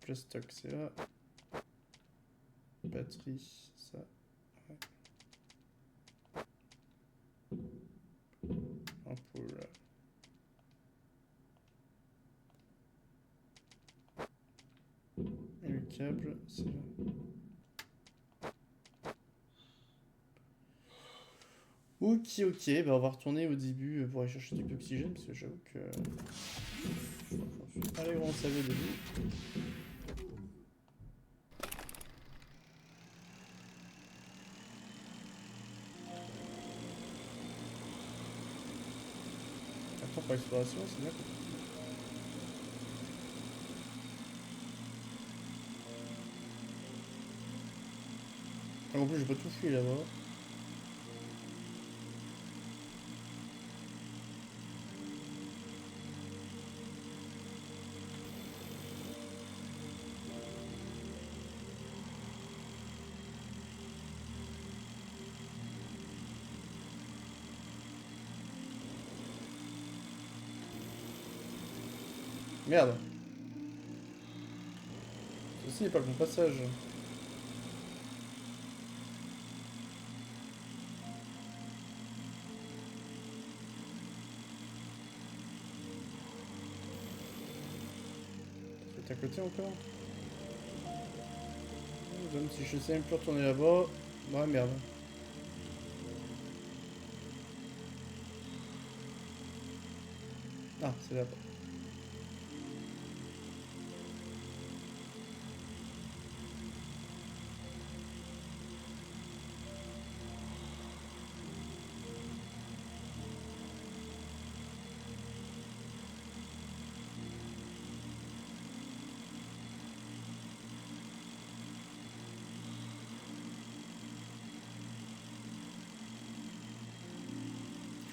Plastoc, c'est là. Batterie, ça. Ouais. Ampoule. Et le câble, c'est là. Ok, ok, bah on va retourner au début pour aller chercher du peu d'oxygène parce que j'avoue que. Allez, on savait au début. Attends, pour l'exploration, c'est bien. En plus, j'ai pas tout fouillé là-bas. Merde. Ceci n'est pas le bon passage. C'est à côté encore. Même si je sais même plus retourner là-bas. Ouais, merde. Ah, c'est là-bas.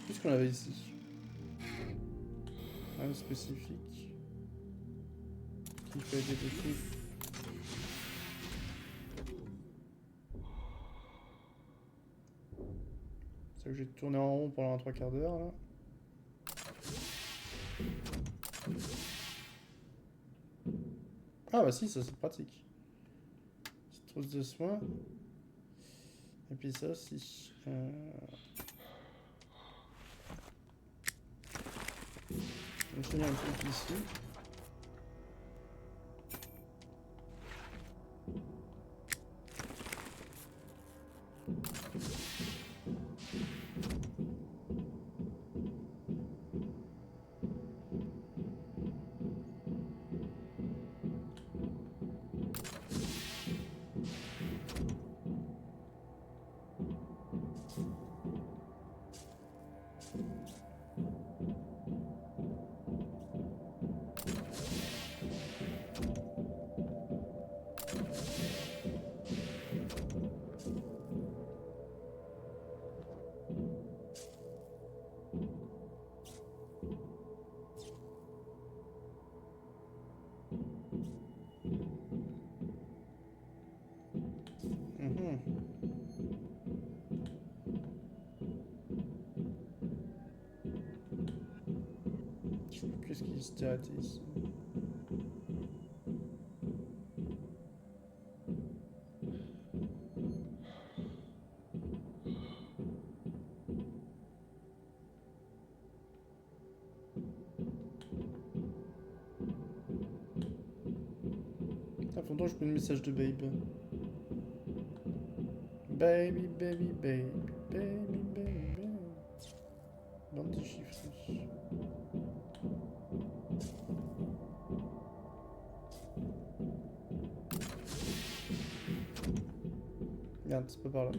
Qu'est-ce qu'on avait ici? Un spécifique. Qui fait des trucs. C'est que j'ai tourné en rond pendant un 3/4 d'heure là. Ah bah si, ça c'est pratique. Petite trousse de soins. Et puis ça aussi. Je vais finir un truc ici. Qu'est-ce qui s'était arrêté ici? faut donc je prenne le message de Babe. Baby, baby, baby, baby, baby. Bande de chiffres. Merde, c'est pas par là.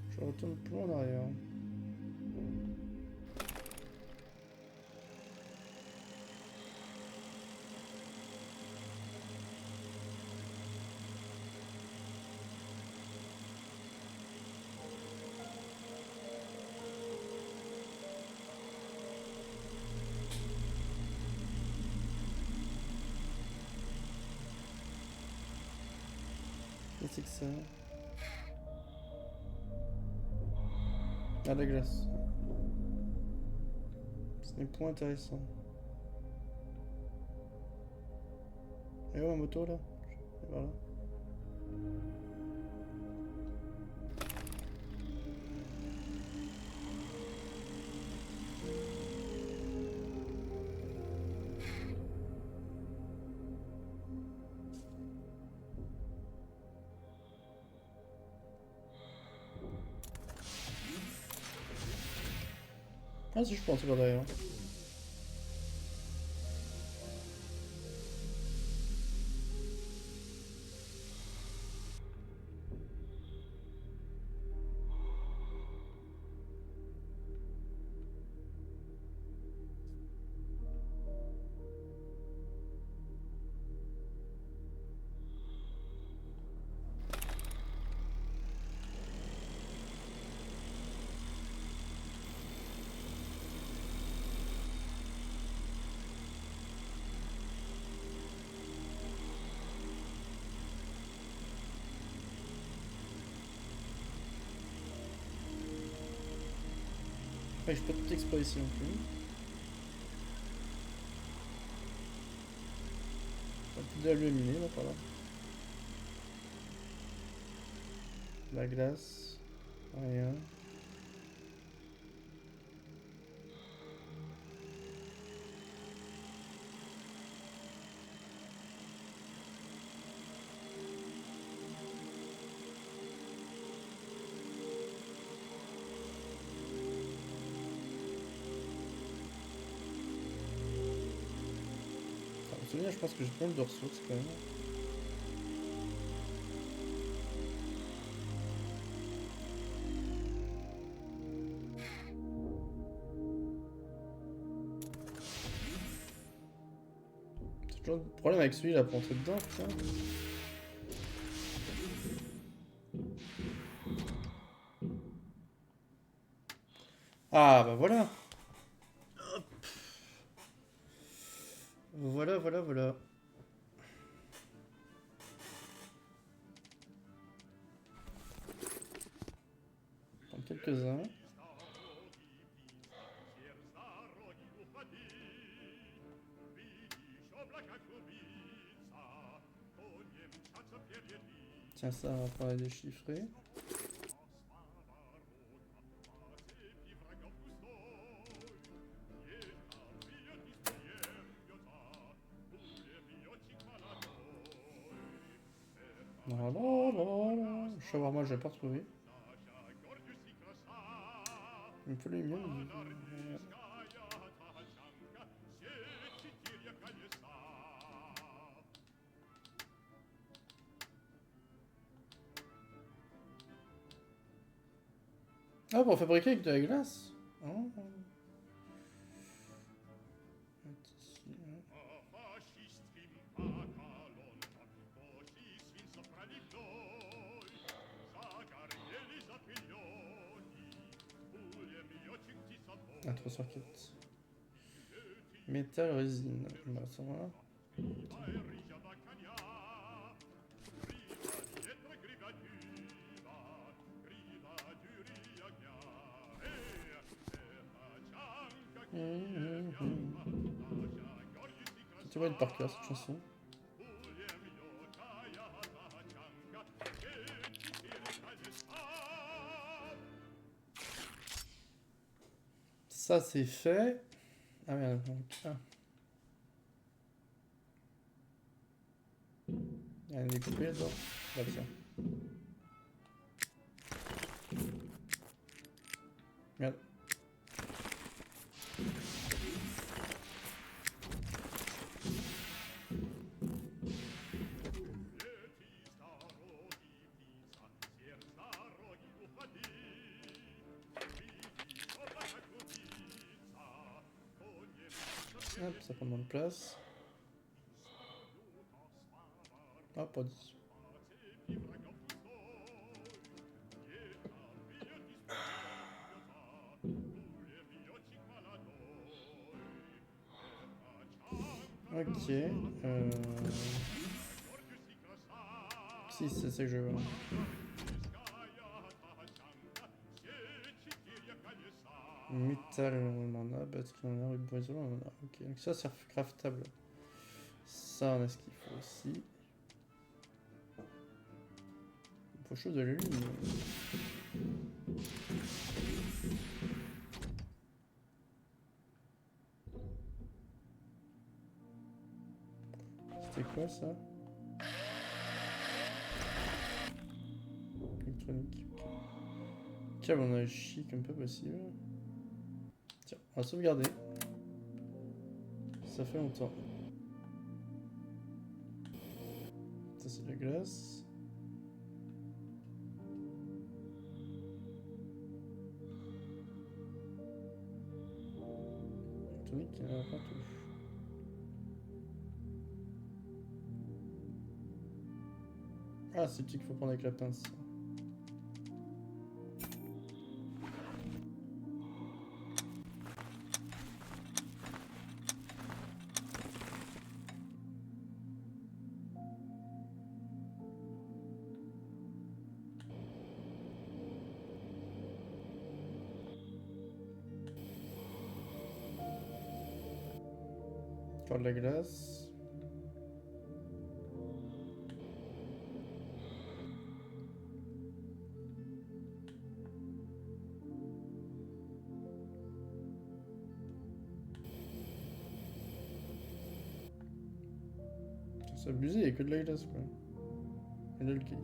Je retourne plus en arrière. Qu'est-ce que c'est que ça? Ah, la glace. Ce n'est point intéressant. Et où ma moto là? Et voilà. Ah si, je pense pas derrière. Ouais, je peux pas tout explorer ici non plus. On va tout d'allumer là par là. La glace. Rien. Enfin, au souvenir, je pense que j'ai plein de ressources quand même. C'est toujours le problème avec celui-là pour entrer dedans, putain. Ah bah voilà. Voilà, voilà, voilà. Prends quelques-uns. Tiens, ça, on va pouvoir les déchiffrer. Shawarma, je vais pas retrouver. Il me faut les miens. Ah, pour fabriquer avec de la glace. Oh. Ah, 3 sur 4. Métal, résine. Bah, ça va. Tu vois, par cœur cette chanson. Ça c'est fait. Ah merde. Ah. Il y a des coupés là-dedans. Bah tiens. Merde. Hop, ça prend moins de place. Ah, pas dit. Ok. Si, c'est ça que je veux. Métal, on en a. Batterie, on en a. Ruban isolant, on en a. Ok, donc ça, c'est craftable. Ça, on a ce qu'il faut aussi. Il faut chose de l'aluminium. C'était quoi ça? Électronique. Ok. Câble, on a chic comme pas possible. Tiens, on va sauvegarder. Ça fait longtemps. Ça c'est de la glace. Électronique, il y en a pas tout. Ah, c'est le truc qu'il faut prendre avec la pince. Encore de la glace. C'est abusé, il n'y a que de la glace quoi. Et de l'alcool.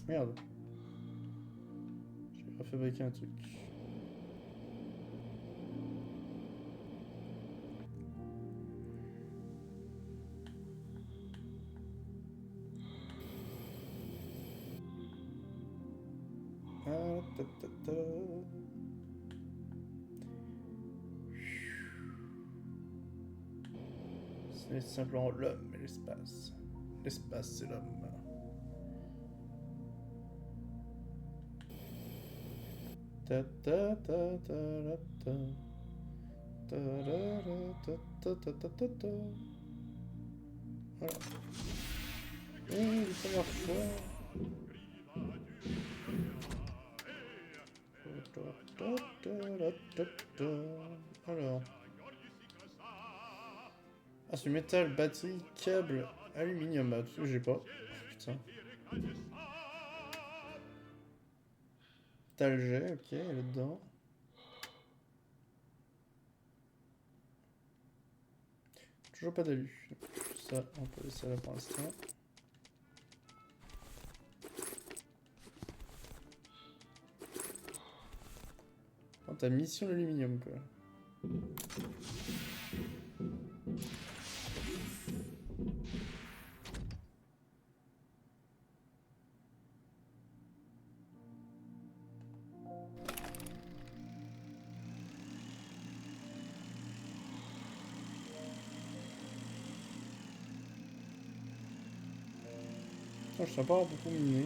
Merde. J'ai refabriqué un truc. Ah, ta, ta, ta. C'est simplement l'homme et l'espace. L'espace, c'est l'homme. Ta ta ta ta la, ta. Ta la la, ta ta ta ta ta ta. Voilà. Et la première fois. Ta ta ta ta ta. Alors. Ah, c'est métal, batterie, câble, aluminium. Bah, tout ça, j'ai pas. Putain. T'as le jet, ok, elle est dedans. Toujours pas d'alu. Ça, on peut laisser là pour l'instant. Oh, t'as mission l'aluminium, quoi. Je sens pas avoir beaucoup miné.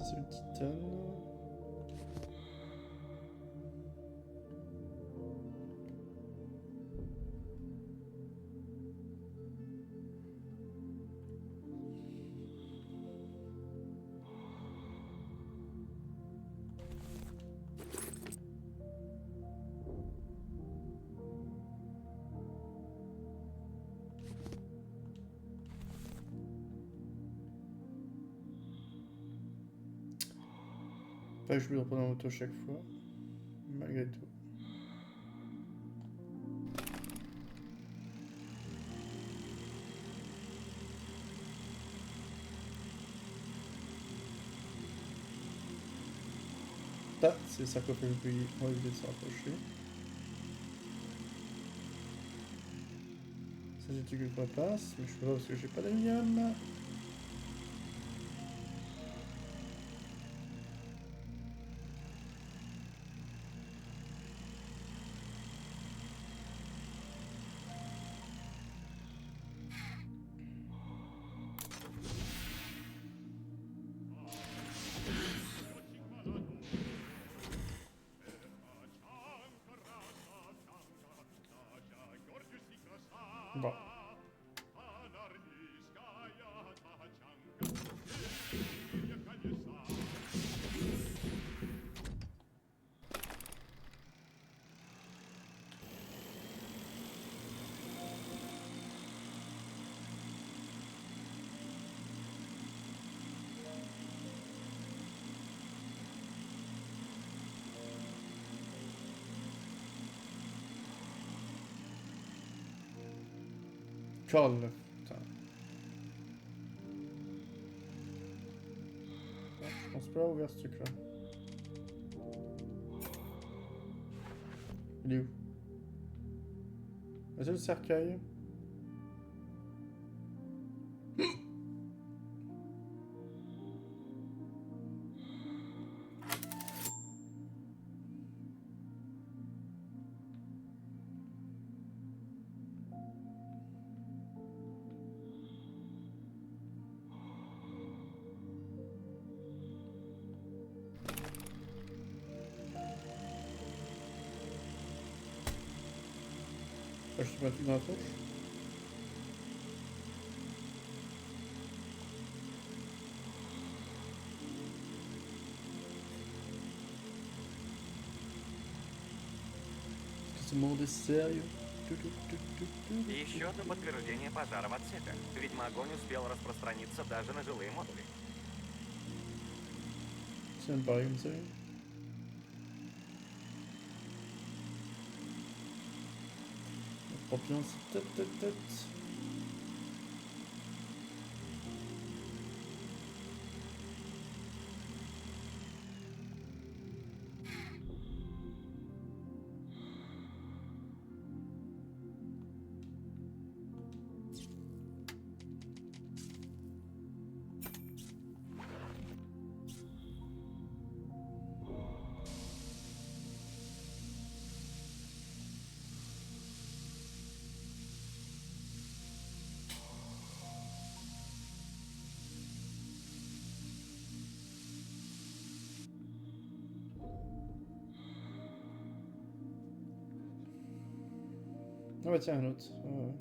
ça c'est le titane. Pas que je voulais reprendre en moto chaque fois, malgré tout. Ah, c'est ça qu'on fait le pays. On va éviter de se rapprocher. Ça, j'ai tué que je passe, mais je peux pas parce que j'ai pas d'aluminium. Bon. Colle. Putain. Ah, je pense pas ouvert ce truc là. Il est où? C'est le cercueil. Ah, je suis pas tout dans la touche. Est-ce que ce monde est sérieux? И еще одно подтверждение пожара в отсеках. Видимо, огонь успел распространиться даже на жилые модули. Ça me paraît comme ça. Propulsion, c'est tête. Ah bah tiens, un autre. Alors.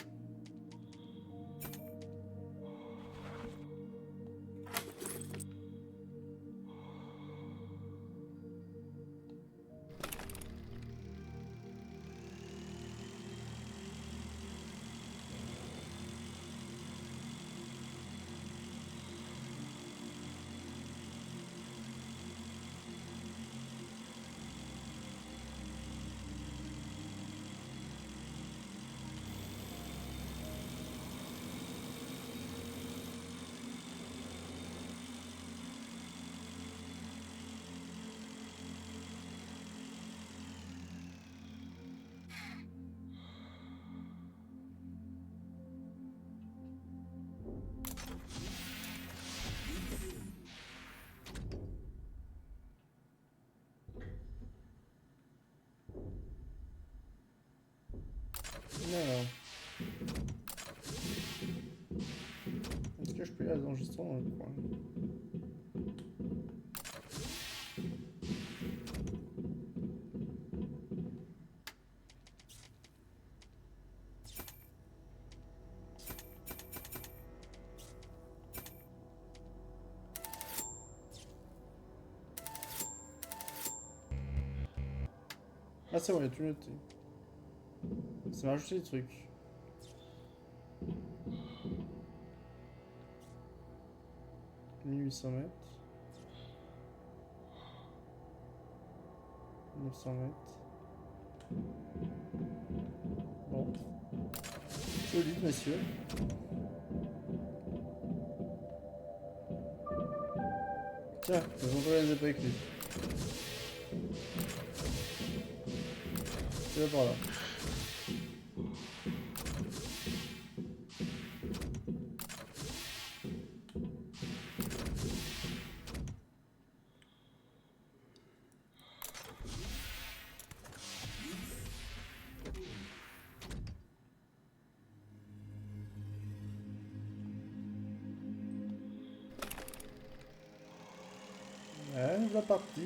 Est-ce que je peux y aller dans l'enregistrement dans le coin? Ah c'est bon, il y a tout noté. Ça m'a rajouté des trucs. « 1800 mètres. 900 mètres. Bon. Solide, messieurs. Tiens, je vais organiser pas avec lui. Tu vas par là. Ouais, la partie.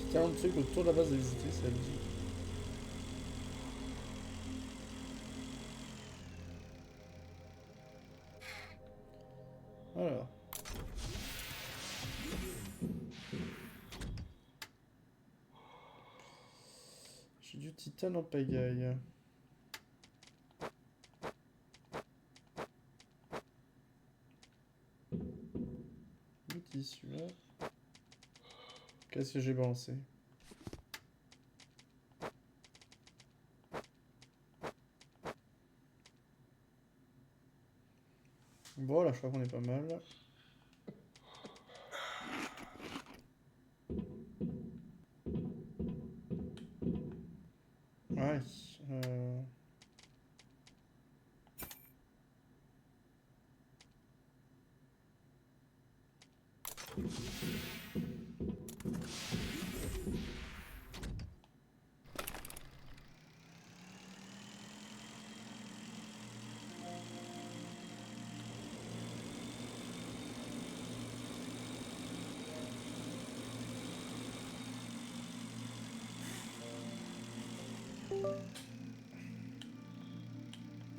Il y a un truc autour de la base à visiter, c'est abusé. Alors. J'ai du titane en pagaille. Du tissu là. Qu'est-ce que j'ai balancé? Bon, là, je crois qu'on est pas mal. Ouais.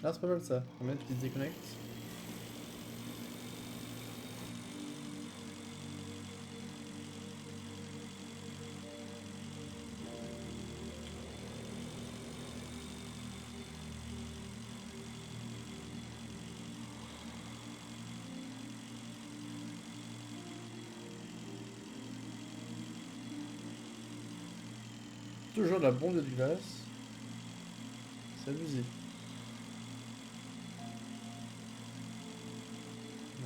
Ah, c'est pas mal ça. On va mettre qui se déconnecte. Toujours de la bombe de glace. C'est abusé.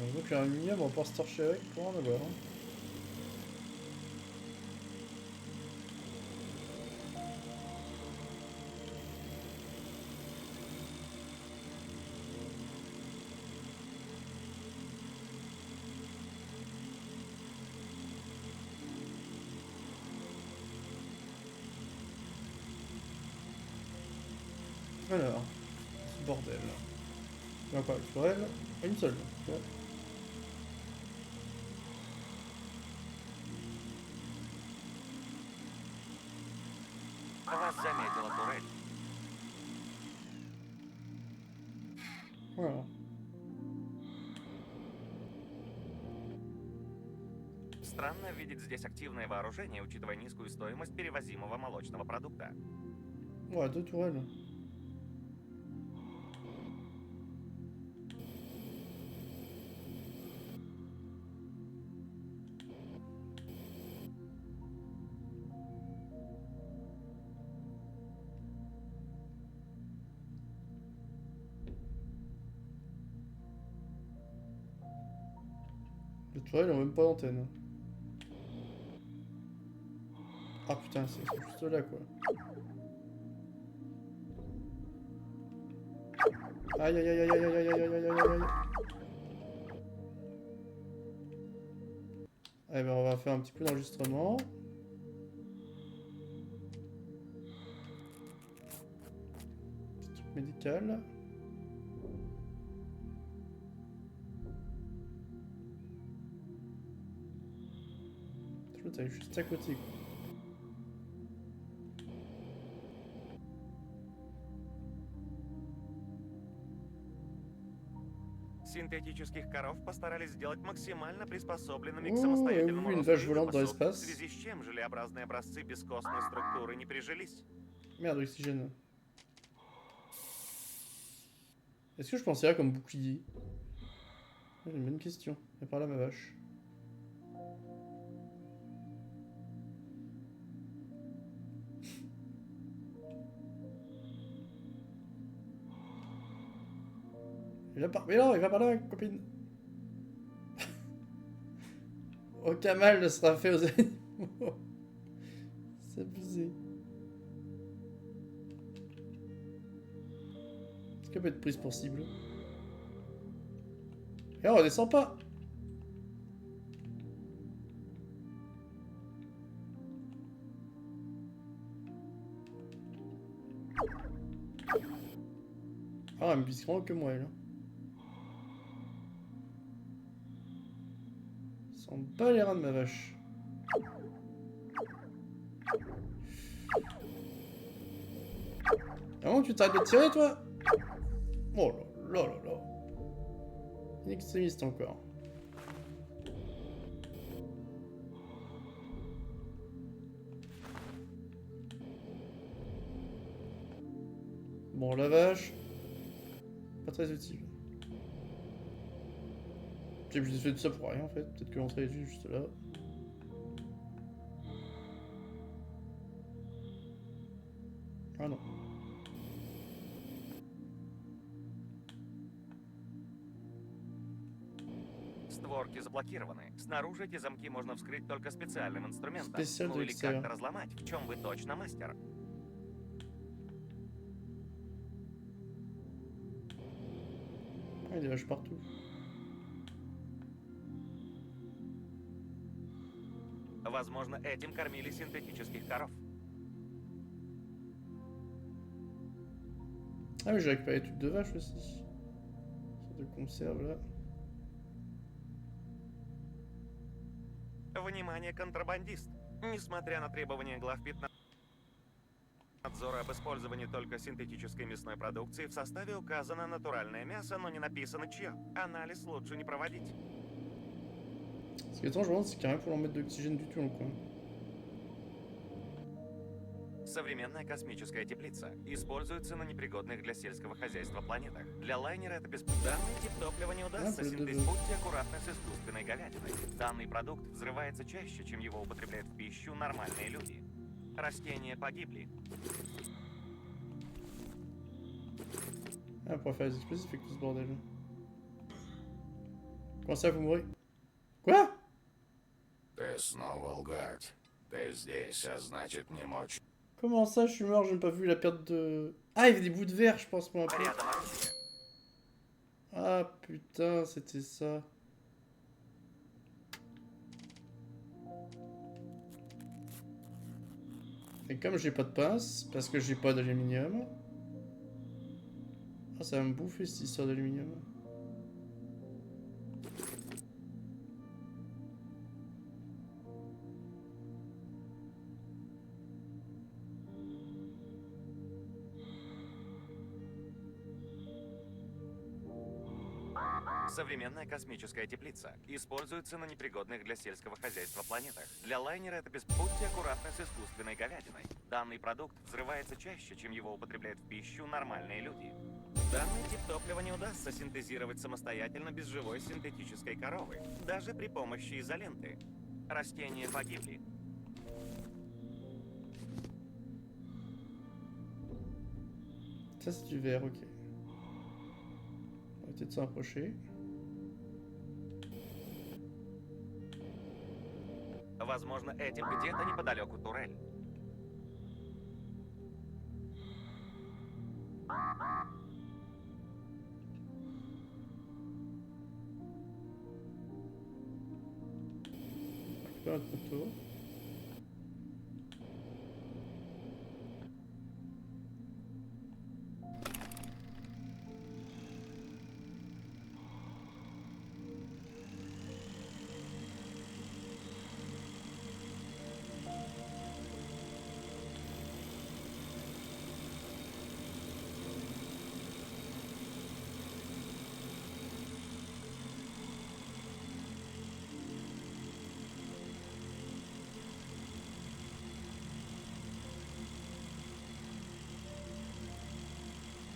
On voit que l'aluminium, on va pas se torcher avec pour en avoir. Alors, ce bordel. Il y a encore une tourelle. Une seule. Tu vois. Вас заметила турель. Voilà. Странно видеть здесь активное вооружение, учитывая низкую стоимость перевозимого молочного продукта. Ouais, deux tourelles. Les tourelles ont même pas d'antenne. Ah putain, c'est juste là quoi. Aïe aïe aïe aïe aïe aïe aïe aïe aïe aïe aïe. Eh ben on va faire un petit peu d'enregistrement. Petit truc médical. L'autre elle est juste à côté quoi. Синтетических коров постарались сделать максимально приспособленными к Ouh, самостоятельному oui, une росту vache и volante dans выпасу, в l'espace. связи с чем желеобразные образцы бескостной структуры не прижились. Merde, oxygène. Est-ce que je penserais comme bouclier? C'est une bonne question. Et par là ma vache. Mais non, il va par là, copine. Aucun mal ne sera fait aux animaux. C'est abusé. Est-ce qu'elle peut être prise pour cible? Et on redescend pas. Ah, elle me vise vraiment que moi, elle. S'en bat les reins de ma vache. Comment tu t'arrêtes de tirer, toi? Oh là là là là. Une extrémiste encore. Bon, la vache. Pas très utile. J'ai fait tout ça pour rien en fait. Peut-être que l'entrée est juste là. Ah non. Створки заблокированы. Снаружи эти замки можно вскрыть только специальным инструментом. Специаль Ну или двигателя. как-то разломать, в чем вы точно мастер. Ah, il y a des vaches partout. Возможно, этим кормили синтетических коров. Ah mais j'ai récupéré les tubes de vache aussi. Sorte de conserve là. Внимание, контрабандист! Несмотря на требования глав 15 надзора об использовании только синтетической мясной продукции, в составе указано натуральное мясо, но не написано чье. Анализ лучше не проводить. Ce qui est étrange, je me demande c'est qu'il n'y a rien pour leur mettre d'oxygène du tout dans le coin. Современная космическая теплица используется на непригодных для сельского хозяйства планетах. Для лайнера это данный тип топлива не удастся синтезировать. Будьте аккуратны с искусственной говядиной. Данный продукт взрывается чаще, чем его употребляют в пищу нормальные люди. Растения погибли. Ah, pour faire les explosifs avec tout ce bordel. Comment ça, vous mourrez? Quoi? Ты снова лгать. Ты здесь, а значит не мочь. Comment ça, je suis mort, j'ai même pas vu la perte de... Ah, il y avait des bouts de verre, je pense, moi, un peu. Рядом оружие. Ah, putain, c'était ça. Et comme j'ai pas de pince, parce que j'ai pas d'aluminium... Ah, ça va me bouffer cette histoire d'aluminium. Современная космическая теплица используется на непригодных для сельского хозяйства планетах. Для лайнера это будьте аккуратны с искусственной говядиной. Данный продукт взрывается чаще, чем его употребляют в пищу нормальные люди. Данный тип топлива не удастся синтезировать самостоятельно без живой синтетической коровы, даже при помощи изоленты. Растения погибли. Ça, c'est du verre, ok. On va peut-être s'en approcher. Возможно, этим где-то неподалеку турель. récupère notre moto.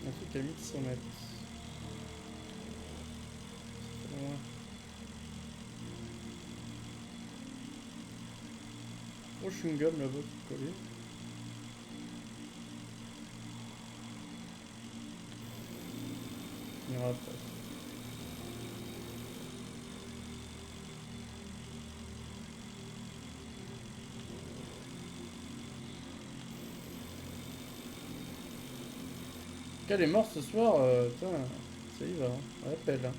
Un truc à 1100 mètres. C'est loin. Oh, chewing-gum là-bas qui est collé. On ira après. Elle est morte ce soir, putain, ça y va, hein. On appelle. Hein.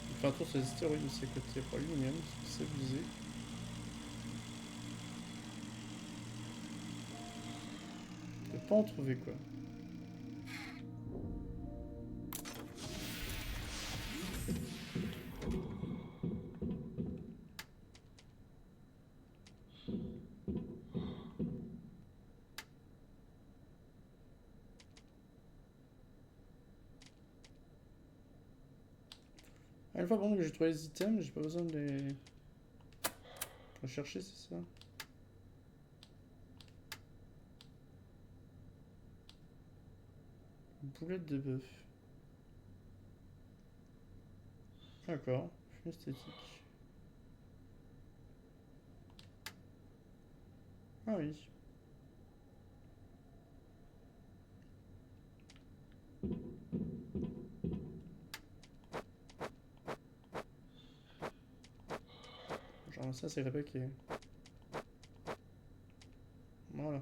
On fait un tour sur les stéroïdes aussi à côté pour l'aluminium, c'est abusé. Je peux pas en trouver quoi. Une fois pendant que j'ai trouvé les items, j'ai pas besoin de les rechercher, c'est ça? Boulette de bœuf. D'accord, film esthétique. Ah oui. Genre ça c'est le paquet. Voilà.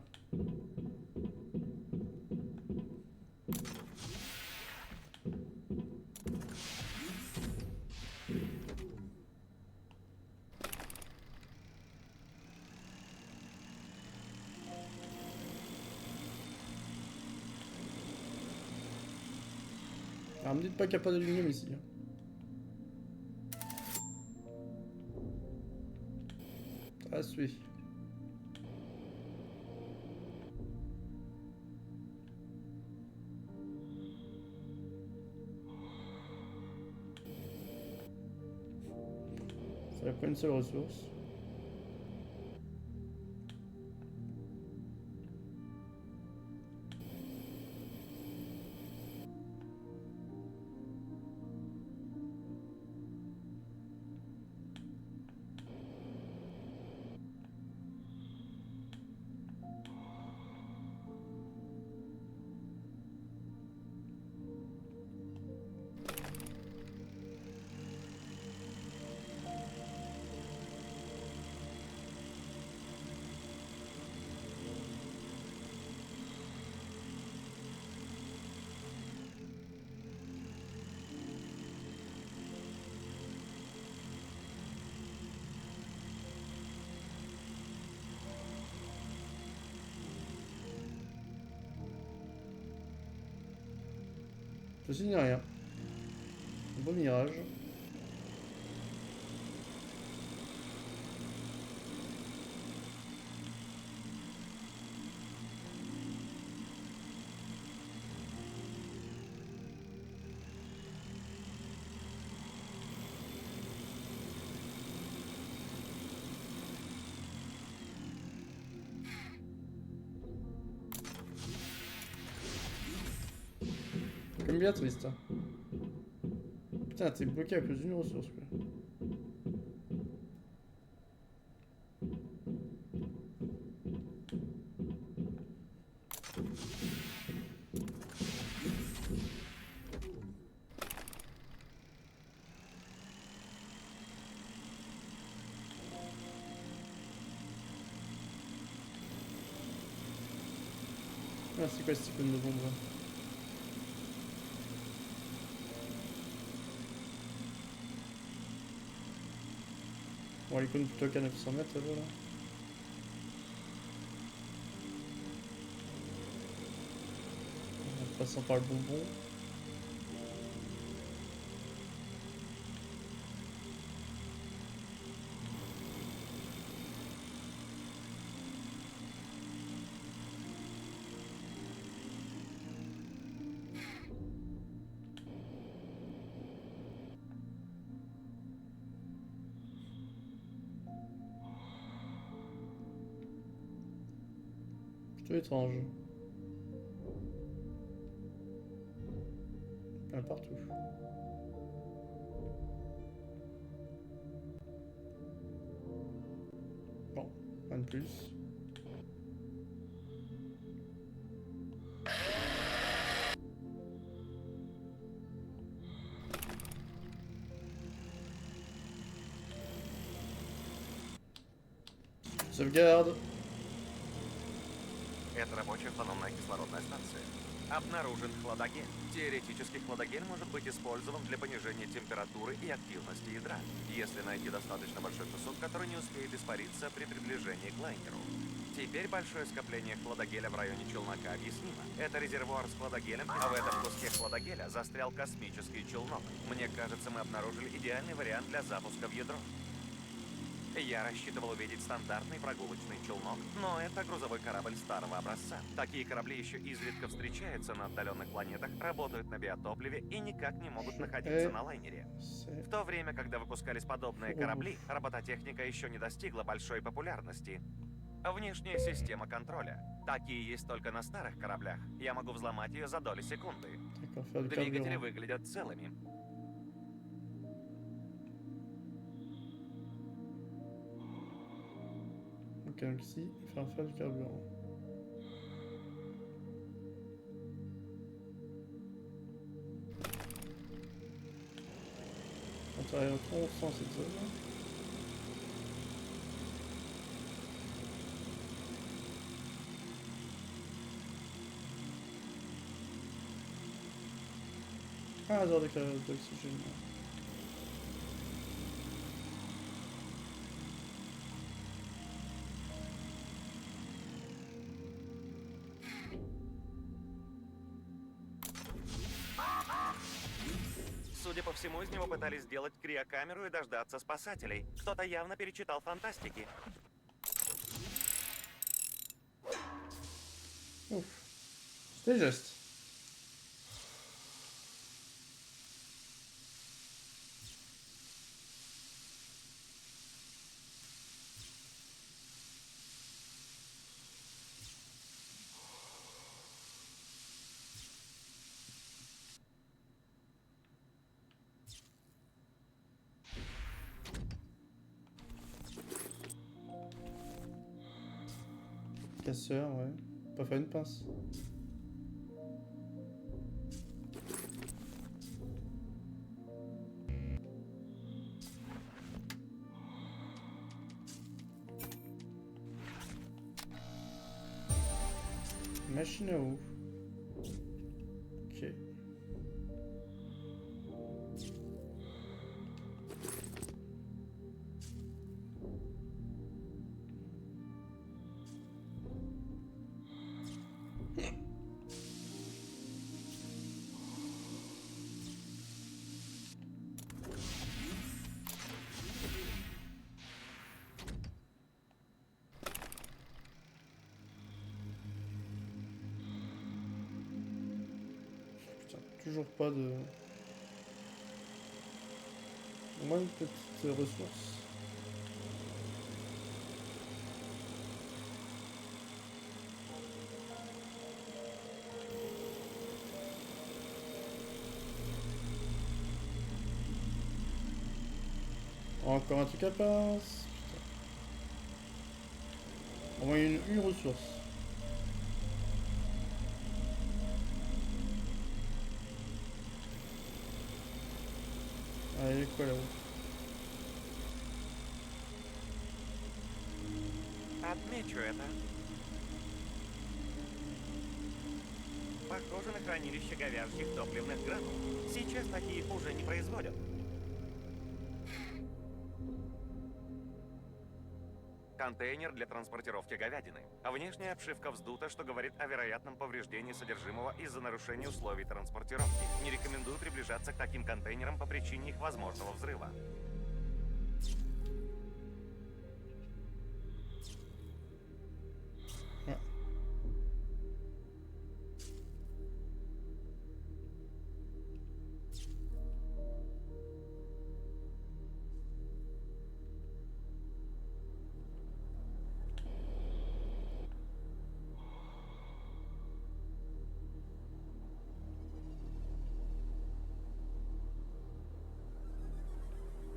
Alors me dites pas qu'il n'y a pas d'aluminium ici. Hein. Ah oui. Ça va prendre une seule ressource. Ceci n'est rien. Un beau mirage. Comme bien triste. Hein. Putain, t'es bloqué à cause d'une ressource quoi. Ah, c'est quoi cette icône de bombe là? Bon, l'icône plutôt qu'à 900 mètres, ça va là. En passant par le bonbon. Plutôt étrange. Plein partout. Bon, un de plus. Sauvegarde. Это рабочая фономная кислородная станция. Обнаружен хладоген. Теоретически хладоген может быть использован для понижения температуры и активности ядра, если найти достаточно большой кусок, который не успеет испариться при приближении к лайнеру. Теперь большое скопление хладогеля в районе челнока объяснимо. Это резервуар с хладогелем, а в этом куске хладогеля застрял космический челнок. Мне кажется, мы обнаружили идеальный вариант для запуска в ядро. Я рассчитывал увидеть стандартный прогулочный челнок, но это грузовой корабль старого образца. Такие корабли еще изредка встречаются на отдаленных планетах, работают на биотопливе и никак не могут находиться на лайнере. В то время, когда выпускались подобные корабли, робототехника еще не достигла большой популярности. Внешняя система контроля. Такие есть только на старых кораблях. Я могу взломать ее за доли секунды. Двигатели выглядят целыми. Ok, donc ici, faire du carburant. On travaille trop sans cette zone. Ah, genre d'oxygène. Судя по всему, из него пытались сделать криокамеру и дождаться спасателей. Кто-то явно перечитал фантастики. Ouf. C'était juste. Casseur, ouais. Pas faire une pince. Machine à eau. Ok. Putain, toujours pas de... Au moins une petite ressource. Encore un truc à pince. Putain. Au moins une ressource. Ah, il y a quoi là-haut? Отмечу это. Похоже на хранилище говяжьих топливных гранул. Сейчас таких уже не производят. Контейнер для транспортировки говядины. А внешняя обшивка вздута, что говорит о вероятном повреждении содержимого из-за нарушения условий транспортировки. Не рекомендую приближаться к таким контейнерам по причине их возможного взрыва.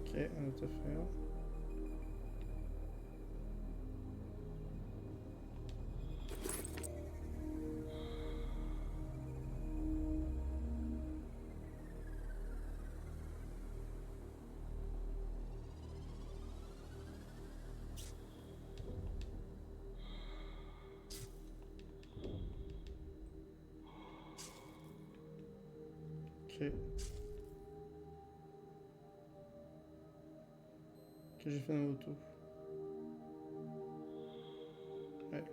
Ok, un autre affaire. Ok. Ok, j'ai fait un auto. Ouais.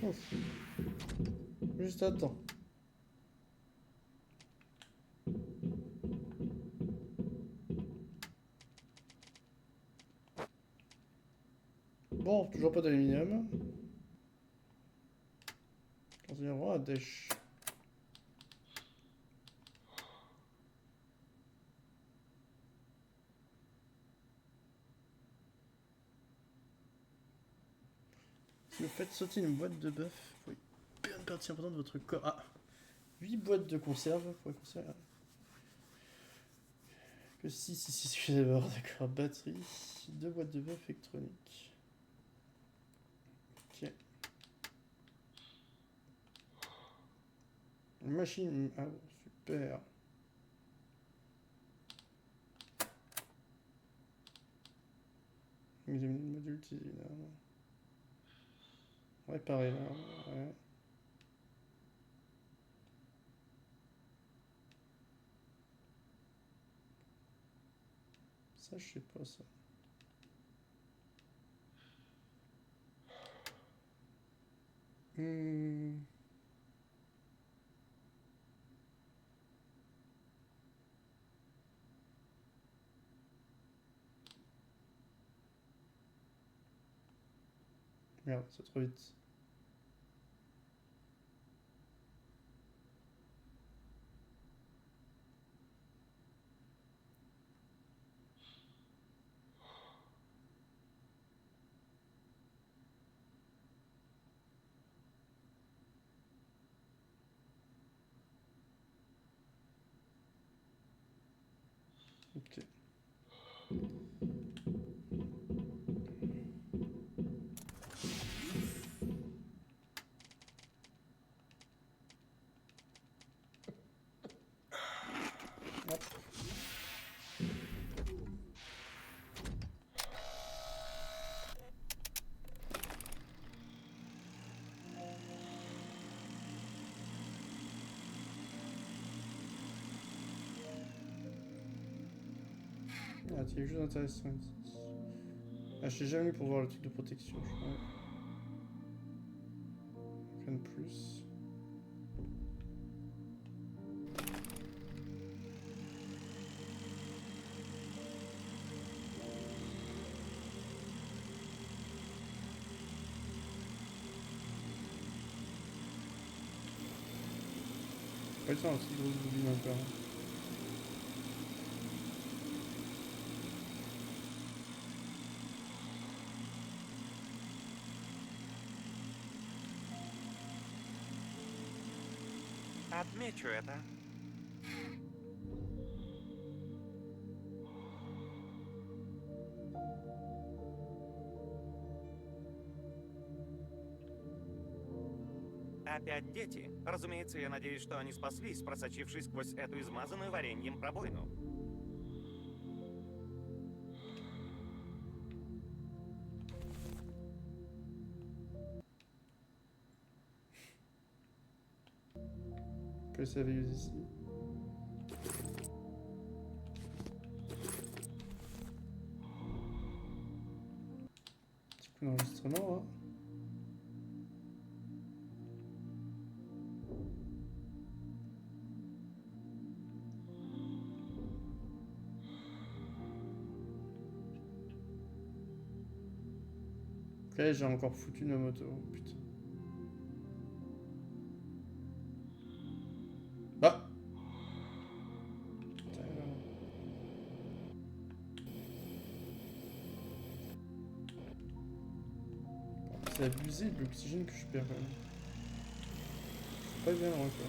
Ouf. Juste attends. Bon, toujours pas d'aluminium. On se dira, dèche. Si vous faites sauter une boîte de bœuf, vous pouvez perdre une partie importante de votre corps. Ah, 8 boîtes de conserve pour les conserves. Que 6, excusez-moi, d'accord. Batterie, 2 boîtes de bœuf électroniques. Ok. Machine. Ah, super. Examiner le module utilisé là. Réparer là. Ouais. Ça, je sais pas ça. Merde, c'est trop vite. Ok. Hop. Ah, c'est quelque chose d'intéressant ici. Ah, je l'ai jamais eu pour voir le truc de protection, je crois. Rien de plus. pas été un si gros volume encore. Отмечу это. Опять дети. Разумеется, я надеюсь, что они спаслись, просочившись сквозь эту измазанную вареньем пробоину. Que ça veut ici. Petit coup d'enregistrement, hein. Ok, j'ai encore foutu ma moto, putain. Ah! Putain, c'est abusé de l'oxygène que je perds quand même. C'est pas bien loin quoi.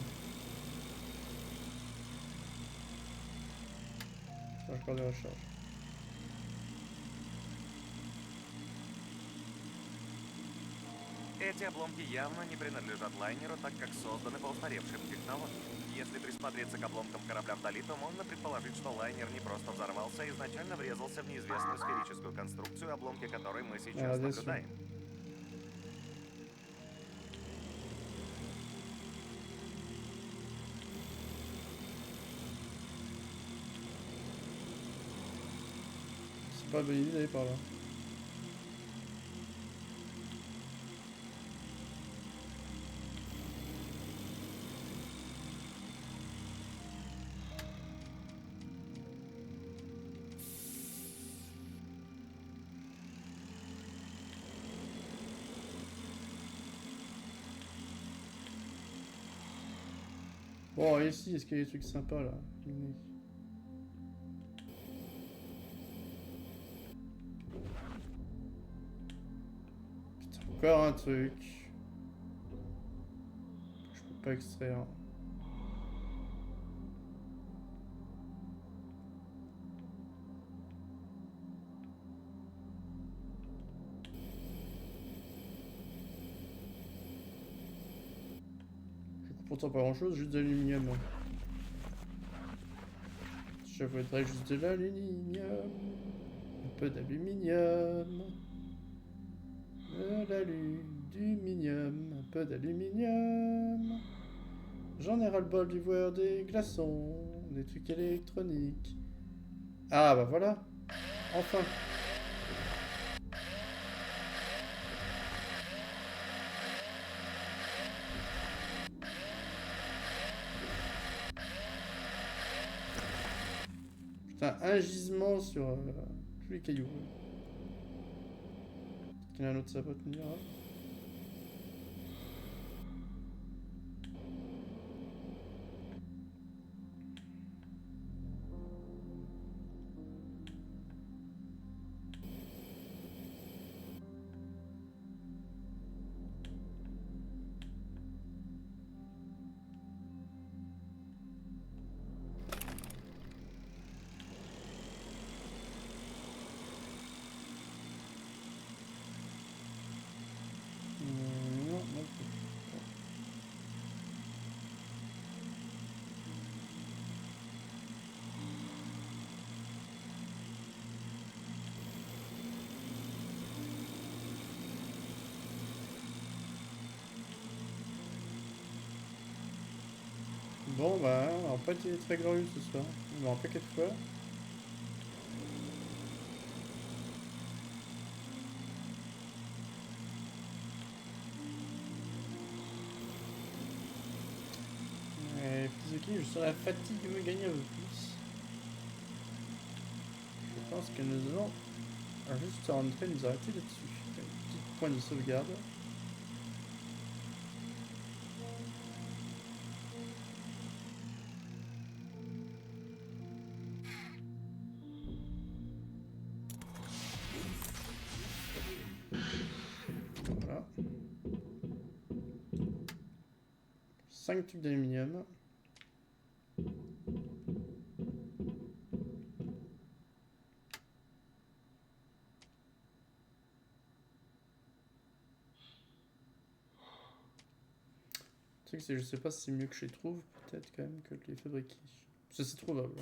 Putain, je perds de la charge. Эти обломки явно не принадлежат лайнеру, так как созданы по устаревшим технологиям. Если присмотреться к обломкам корабля вдали, то можно предположить, что лайнер не просто взорвался, а изначально врезался в неизвестную сферическую конструкцию, обломки которой мы сейчас наблюдаем. C'est pas bonne idée d'aller par là. Bon, ici, est-ce qu'il y a des trucs sympas là? Putain, encore un truc. Je peux pas extraire. Pourtant pas grand chose, juste de l'aluminium. Je voudrais juste de l'aluminium. Un peu d'aluminium. De l'aluminium. Un peu d'aluminium. J'en ai ras-le-bol du voir des glaçons. Des trucs électroniques. Ah bah voilà. Enfin. Putain, un gisement sur tous les cailloux. Peut-être qu'il y en a un autre, ça va tenir. Hein. Non, non plus. Bon bah, on n'a pas été très glorieux ce soir. On m'a un paquet de fois. Et Pizuki, je sens la fatigue me gagner un peu plus. Je pense que nous allons juste rentrer nous arrêter là-dessus. Petit point de sauvegarde. 5 trucs d'aluminium. Le truc c'est que je sais pas si c'est mieux que je les trouve, peut-être quand même que de les fabriquer. Ça c'est trouvable.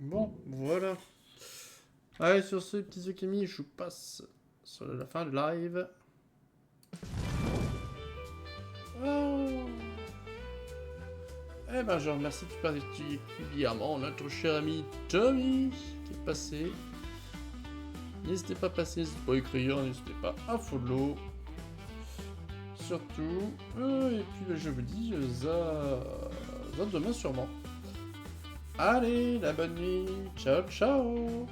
Bon, voilà. Allez, sur ce, petits Okami, je vous passe sur la fin de live. Oh. Eh ben, je remercie tout particulièrement notre cher ami Tommy qui est passé. N'hésitez pas à passer, n'hésitez pas à écrire, n'hésitez pas à follow. Surtout. Et puis, je vous dis, à demain sûrement. Allez, la bonne nuit. Ciao, ciao.